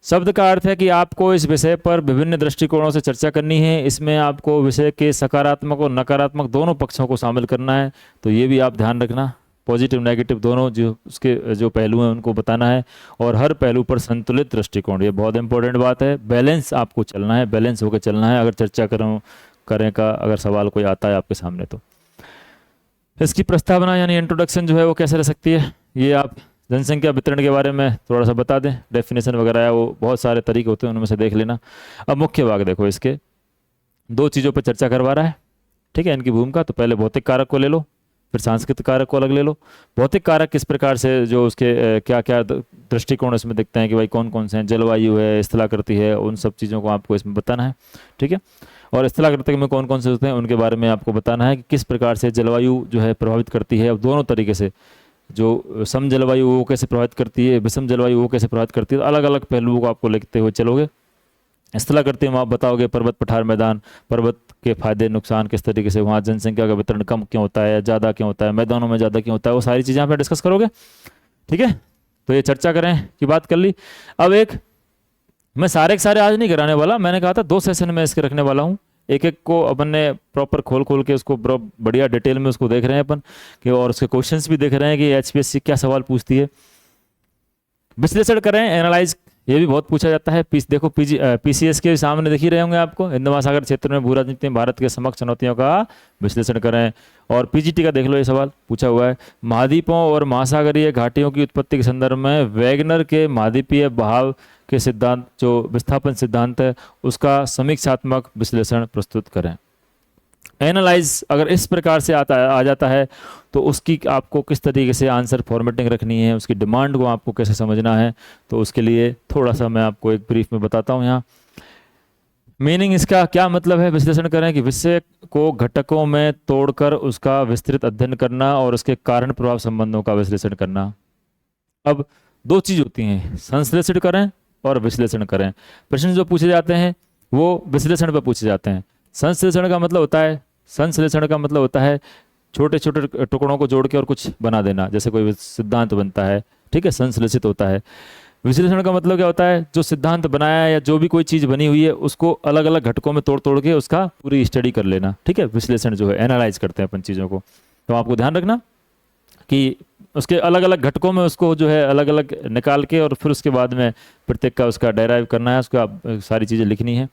शब्द का अर्थ है कि आपको इस विषय पर विभिन्न दृष्टिकोणों से चर्चा करनी है। इसमें आपको विषय के सकारात्मक और नकारात्मक दोनों पक्षों को शामिल करना है। तो ये भी आप ध्यान रखना, पॉजिटिव नेगेटिव दोनों जो उसके जो पहलू हैं उनको बताना है, और हर पहलू पर संतुलित दृष्टिकोण, ये बहुत इंपॉर्टेंट बात है। बैलेंस आपको चलना है, बैलेंस होकर चलना है अगर चर्चा करें का अगर सवाल कोई आता है आपके सामने। तो इसकी प्रस्तावना यानी इंट्रोडक्शन जो है वो कैसे रह सकती है, ये आप जनसंख्या वितरण के बारे में थोड़ा सा बता दें, डेफिनेशन वगैरह है, वो बहुत सारे तरीके होते हैं, उनमें से देख लेना। अब मुख्य भाग देखो, इसके 2 चीज़ों पर चर्चा करवा रहा है, ठीक है, इनकी भूमिका। तो पहले भौतिक कारक को ले लो, फिर सांस्कृतिक कारक को अलग ले लो। भौतिक कारक किस प्रकार से, जो उसके क्या क्या दृष्टिकोण इसमें दिखते हैं कि भाई कौन कौन से हैं, जलवायु है, स्थलाकृति है, उन सब चीज़ों को आपको इसमें बताना है, ठीक है। और स्थलाकृति में कौन कौन से होते हैं उनके बारे में आपको बताना है कि किस प्रकार से जलवायु जो है प्रभावित करती है। अब दोनों तरीके से, जो सम जलवायु वो कैसे प्रभावित करती है, विषम जलवायु वो कैसे प्रभावित करती है, तो अलग अलग पहलुओं को आपको लिखते हुए चलोगे। स्थलाकृति में आप बताओगे पर्वत, पठार, मैदान, पर्वत के फायदे नुकसान, किस तरीके से वहाँ जनसंख्या का वितरण कम क्यों होता है, ज़्यादा क्यों होता है, मैदानों में ज़्यादा क्यों होता है, वो सारी चीज़ें आप डिस्कस करोगे, ठीक है। तो ये चर्चा करें की बात कर ली। अब एक मैं सारे के सारे आज नहीं कराने वाला, मैंने कहा था 2 सेशन में इसके रखने वाला हूँ। एक एक को अपन ने प्रॉपर खोल के उसको बढ़िया डिटेल में उसको देख रहे हैं अपन कि, और उसके क्वेश्चंस भी देख रहे हैं कि एचपीएससी क्या सवाल पूछती है। विश्लेषण करें, एनालाइज ये भी बहुत पूछा जाता है। देखो पीसीएस के सामने दिख ही रहे होंगे आपको, हिंद महासागर क्षेत्र में भू राजनीति में भारत के समक्ष चुनौतियों का विश्लेषण करें। और पीजीटी का देख लो, ये सवाल पूछा हुआ है, महाद्वीपों और महासागरीय घाटियों की उत्पत्ति के संदर्भ में वैगनर के महाद्वीपीय बहाव के सिद्धांत, जो विस्थापन सिद्धांत है, उसका समीक्षात्मक विश्लेषण प्रस्तुत करें। एनालाइज अगर इस प्रकार से आ जाता है तो उसकी आपको किस तरीके से आंसर फॉर्मेटिंग रखनी है, उसकी डिमांड को आपको कैसे समझना है, तो उसके लिए थोड़ा सा मैं आपको एक ब्रीफ में बताता हूँ यहाँ। मीनिंग इसका क्या मतलब है, विश्लेषण करें कि विषय को घटकों में तोड़कर उसका विस्तृत अध्ययन करना और उसके कारण प्रभाव संबंधों का विश्लेषण करना। अब दो चीज होती हैं, संश्लेषण करें और विश्लेषण करें। प्रश्न जो पूछे जाते हैं वो विश्लेषण पर पूछे जाते हैं। संश्लेषण का मतलब होता है छोटे छोटे टुकड़ों को जोड़ के और कुछ बना देना, जैसे कोई सिद्धांत बनता है, ठीक है, संश्लेषित होता है। विश्लेषण का मतलब क्या होता है, जो सिद्धांत बनाया है या जो भी कोई चीज़ बनी हुई है उसको अलग अलग घटकों में तोड़ तोड़ के उसका पूरी स्टडी कर लेना, ठीक है। विश्लेषण जो है एनालाइज करते हैं अपन चीज़ों को। तो आपको ध्यान रखना कि उसके अलग अलग घटकों में उसको जो है अलग अलग निकाल के और फिर उसके बाद में प्रत्येक का उसका डेराइव करना है, उसका सारी चीज़ें लिखनी है।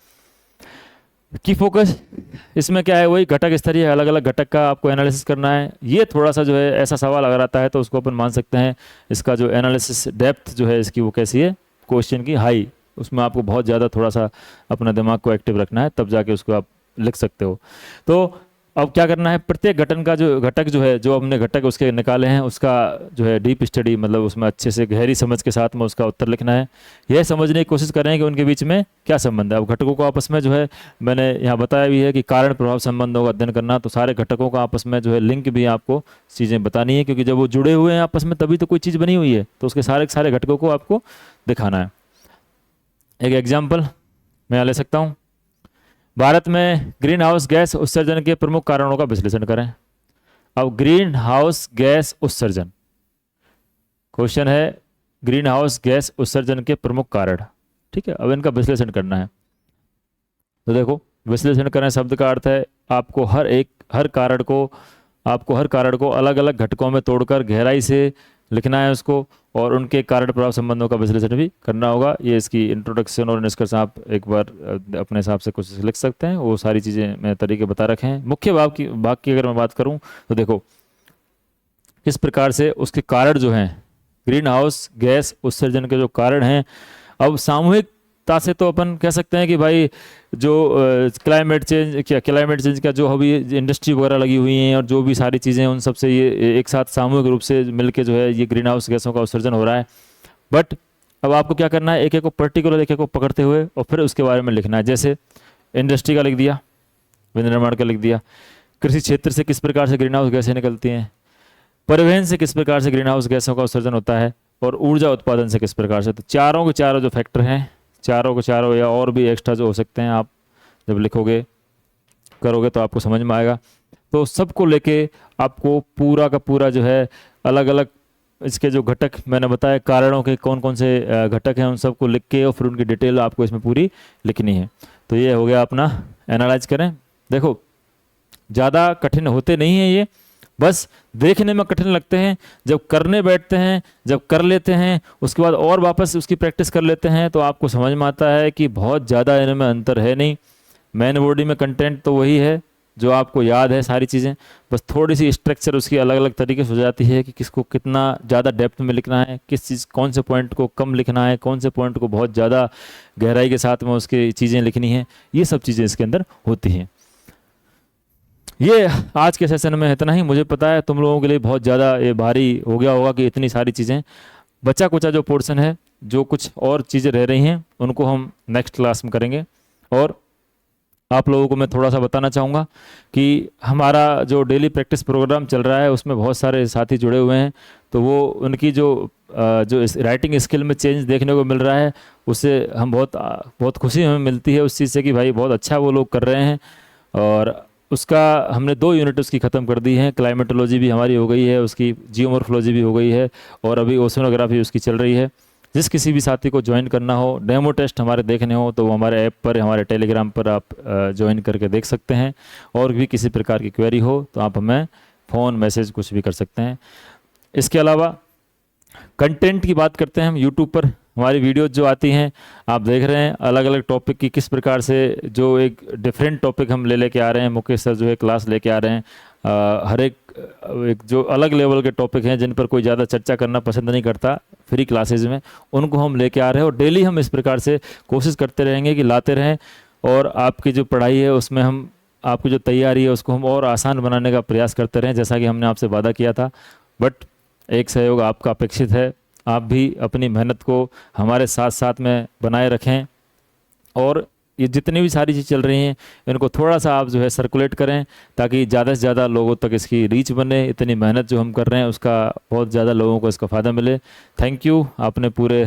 की फोकस इसमें क्या है, वही घटक स्तरीय अलग अलग घटक का आपको एनालिसिस करना है। ये थोड़ा सा जो है ऐसा सवाल अगर आता है तो उसको अपन मान सकते हैं इसका जो एनालिसिस डेप्थ जो है इसकी वो कैसी है, क्वेश्चन की हाई, उसमें आपको बहुत ज़्यादा थोड़ा सा अपना दिमाग को एक्टिव रखना है, तब जाके उसको आप लिख सकते हो। तो अब क्या करना है, प्रत्येक घटक जो है जो हमने घटक उसके निकाले हैं उसका जो है डीप स्टडी, मतलब उसमें अच्छे से गहरी समझ के साथ में उसका उत्तर लिखना है। यह समझने की कोशिश करें कि उनके बीच में क्या संबंध है। अब घटकों को आपस में जो है मैंने यहाँ बताया भी है कि कारण प्रभाव संबंधों का अध्ययन करना, तो सारे घटकों का आपस में जो है लिंक भी आपको चीज़ें बतानी है, क्योंकि जब वो जुड़े हुए हैं आपस में तभी तो कोई चीज़ बनी हुई है, तो उसके सारे घटकों को आपको दिखाना है। एक एग्जाम्पल मैं यहाँ ले सकता हूँ, भारत में ग्रीन हाउस गैस उत्सर्जन के प्रमुख कारणों का विश्लेषण करें। अब ग्रीन हाउस गैस उत्सर्जन, क्वेश्चन है ग्रीन हाउस गैस उत्सर्जन के प्रमुख कारण, ठीक है। अब इनका विश्लेषण करना है। तो देखो, विश्लेषण करें शब्द का अर्थ है आपको हर कारण को अलग अलग घटकों में तोड़कर गहराई से लिखना है उसको, और उनके कारण प्रभाव संबंधों का विश्लेषण भी करना होगा। ये इसकी इंट्रोडक्शन और निष्कर्ष आप एक बार अपने हिसाब से कुछ लिख सकते हैं, वो सारी चीज़ें मैं तरीके बता रखे हैं। मुख्य भाग की अगर मैं बात करूं तो देखो किस प्रकार से उसके कारण जो हैं, ग्रीन हाउस गैस उत्सर्जन के जो कारण हैं, अब सामूहिकता से तो अपन कह सकते हैं कि भाई जो क्लाइमेट चेंज का जो अभी इंडस्ट्री वगैरह लगी हुई हैं और जो भी सारी चीज़ें उन सब से ये एक साथ सामूहिक रूप से मिलके जो है ये ग्रीन हाउस गैसों का उत्सर्जन हो रहा है। बट अब आपको क्या करना है, एक एक को पर्टिकुलर एक एक को पकड़ते हुए और फिर उसके बारे में लिखना है। जैसे इंडस्ट्री का लिख दिया, विनिर्माण का लिख दिया, कृषि क्षेत्र से किस प्रकार से ग्रीन हाउस गैसें निकलती हैं, परिवहन से किस प्रकार से ग्रीन हाउस गैसों का उत्सर्जन होता है, और ऊर्जा उत्पादन से किस प्रकार से। तो चारों के चारों जो फैक्टर हैं, चारों के चारों या और भी एक्स्ट्रा जो हो सकते हैं, आप जब लिखोगे करोगे तो आपको समझ में आएगा। तो सबको लेके आपको पूरा का पूरा जो है अलग अलग इसके जो घटक मैंने बताया, कारणों के कौन कौन से घटक हैं, उन सबको लिख के और फिर उनकी डिटेल आपको इसमें पूरी लिखनी है। तो ये हो गया अपना एनालाइज करें। देखो ज़्यादा कठिन होते नहीं हैं ये, बस देखने में कठिन लगते हैं, जब करने बैठते हैं, जब कर लेते हैं, उसके बाद और वापस उसकी प्रैक्टिस कर लेते हैं तो आपको समझ में आता है कि बहुत ज़्यादा इनमें अंतर है नहीं। मेन बॉडी में कंटेंट तो वही है जो आपको याद है सारी चीज़ें, बस थोड़ी सी स्ट्रक्चर उसकी अलग अलग तरीके से हो जाती है कि किसको कितना ज़्यादा डेप्थ में लिखना है, किस चीज़ कौन से पॉइंट को कम लिखना है, कौन से पॉइंट को बहुत ज़्यादा गहराई के साथ में उसकी चीज़ें लिखनी हैं, ये सब चीज़ें इसके अंदर होती हैं। ये आज के सेशन में इतना ही। मुझे पता है तुम लोगों के लिए बहुत ज़्यादा ये भारी हो गया होगा कि इतनी सारी चीज़ें, बचा कुचा जो पोर्शन है, जो कुछ और चीज़ें रह रही हैं उनको हम नेक्स्ट क्लास में करेंगे। और आप लोगों को मैं थोड़ा सा बताना चाहूँगा कि हमारा जो डेली प्रैक्टिस प्रोग्राम चल रहा है उसमें बहुत सारे साथी जुड़े हुए हैं, तो वो उनकी जो राइटिंग स्किल में चेंज देखने को मिल रहा है, उससे हम बहुत खुशी हमें मिलती है उस चीज़ से कि भाई बहुत अच्छा वो लोग कर रहे हैं। और उसका हमने 2 यूनिट उसकी ख़त्म कर दी है, क्लाइमेटोलॉजी भी हमारी हो गई है, उसकी जियोमॉर्फोलॉजी भी हो गई है, और अभी ओशनोग्राफी उसकी चल रही है। जिस किसी भी साथी को ज्वाइन करना हो, डेमो टेस्ट हमारे देखने हो, तो वो हमारे ऐप पर, हमारे टेलीग्राम पर आप ज्वाइन करके देख सकते हैं। और भी किसी प्रकार की क्वेरी हो तो आप हमें फ़ोन मैसेज कुछ भी कर सकते हैं। इसके अलावा कंटेंट की बात करते हैं हम यूट्यूब पर हमारी वीडियोज जो आती हैं आप देख रहे हैं अलग अलग टॉपिक की किस प्रकार से जो एक डिफरेंट टॉपिक हम लेके आ रहे हैं। मुकेश सर जो है क्लास लेके आ रहे हैं। हर एक जो अलग लेवल के टॉपिक हैं जिन पर कोई ज़्यादा चर्चा करना पसंद नहीं करता फ्री क्लासेज में, उनको हम लेके आ रहे हैं और डेली हम इस प्रकार से कोशिश करते रहेंगे कि लाते रहें। और आपकी जो पढ़ाई है उसमें हम आपकी जो तैयारी है उसको हम और आसान बनाने का प्रयास करते रहें, जैसा कि हमने आपसे वादा किया था। बट एक सहयोग आपका अपेक्षित है। आप भी अपनी मेहनत को हमारे साथ साथ में बनाए रखें और ये जितनी भी सारी चीज़ चल रही हैं इनको थोड़ा सा आप जो है सर्कुलेट करें ताकि ज़्यादा से ज़्यादा लोगों तक इसकी रीच बने। इतनी मेहनत जो हम कर रहे हैं उसका बहुत ज़्यादा लोगों को इसका फ़ायदा मिले। थैंक यू, आपने पूरे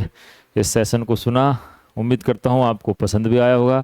इस सेशन को सुना। उम्मीद करता हूँ आपको पसंद भी आया होगा।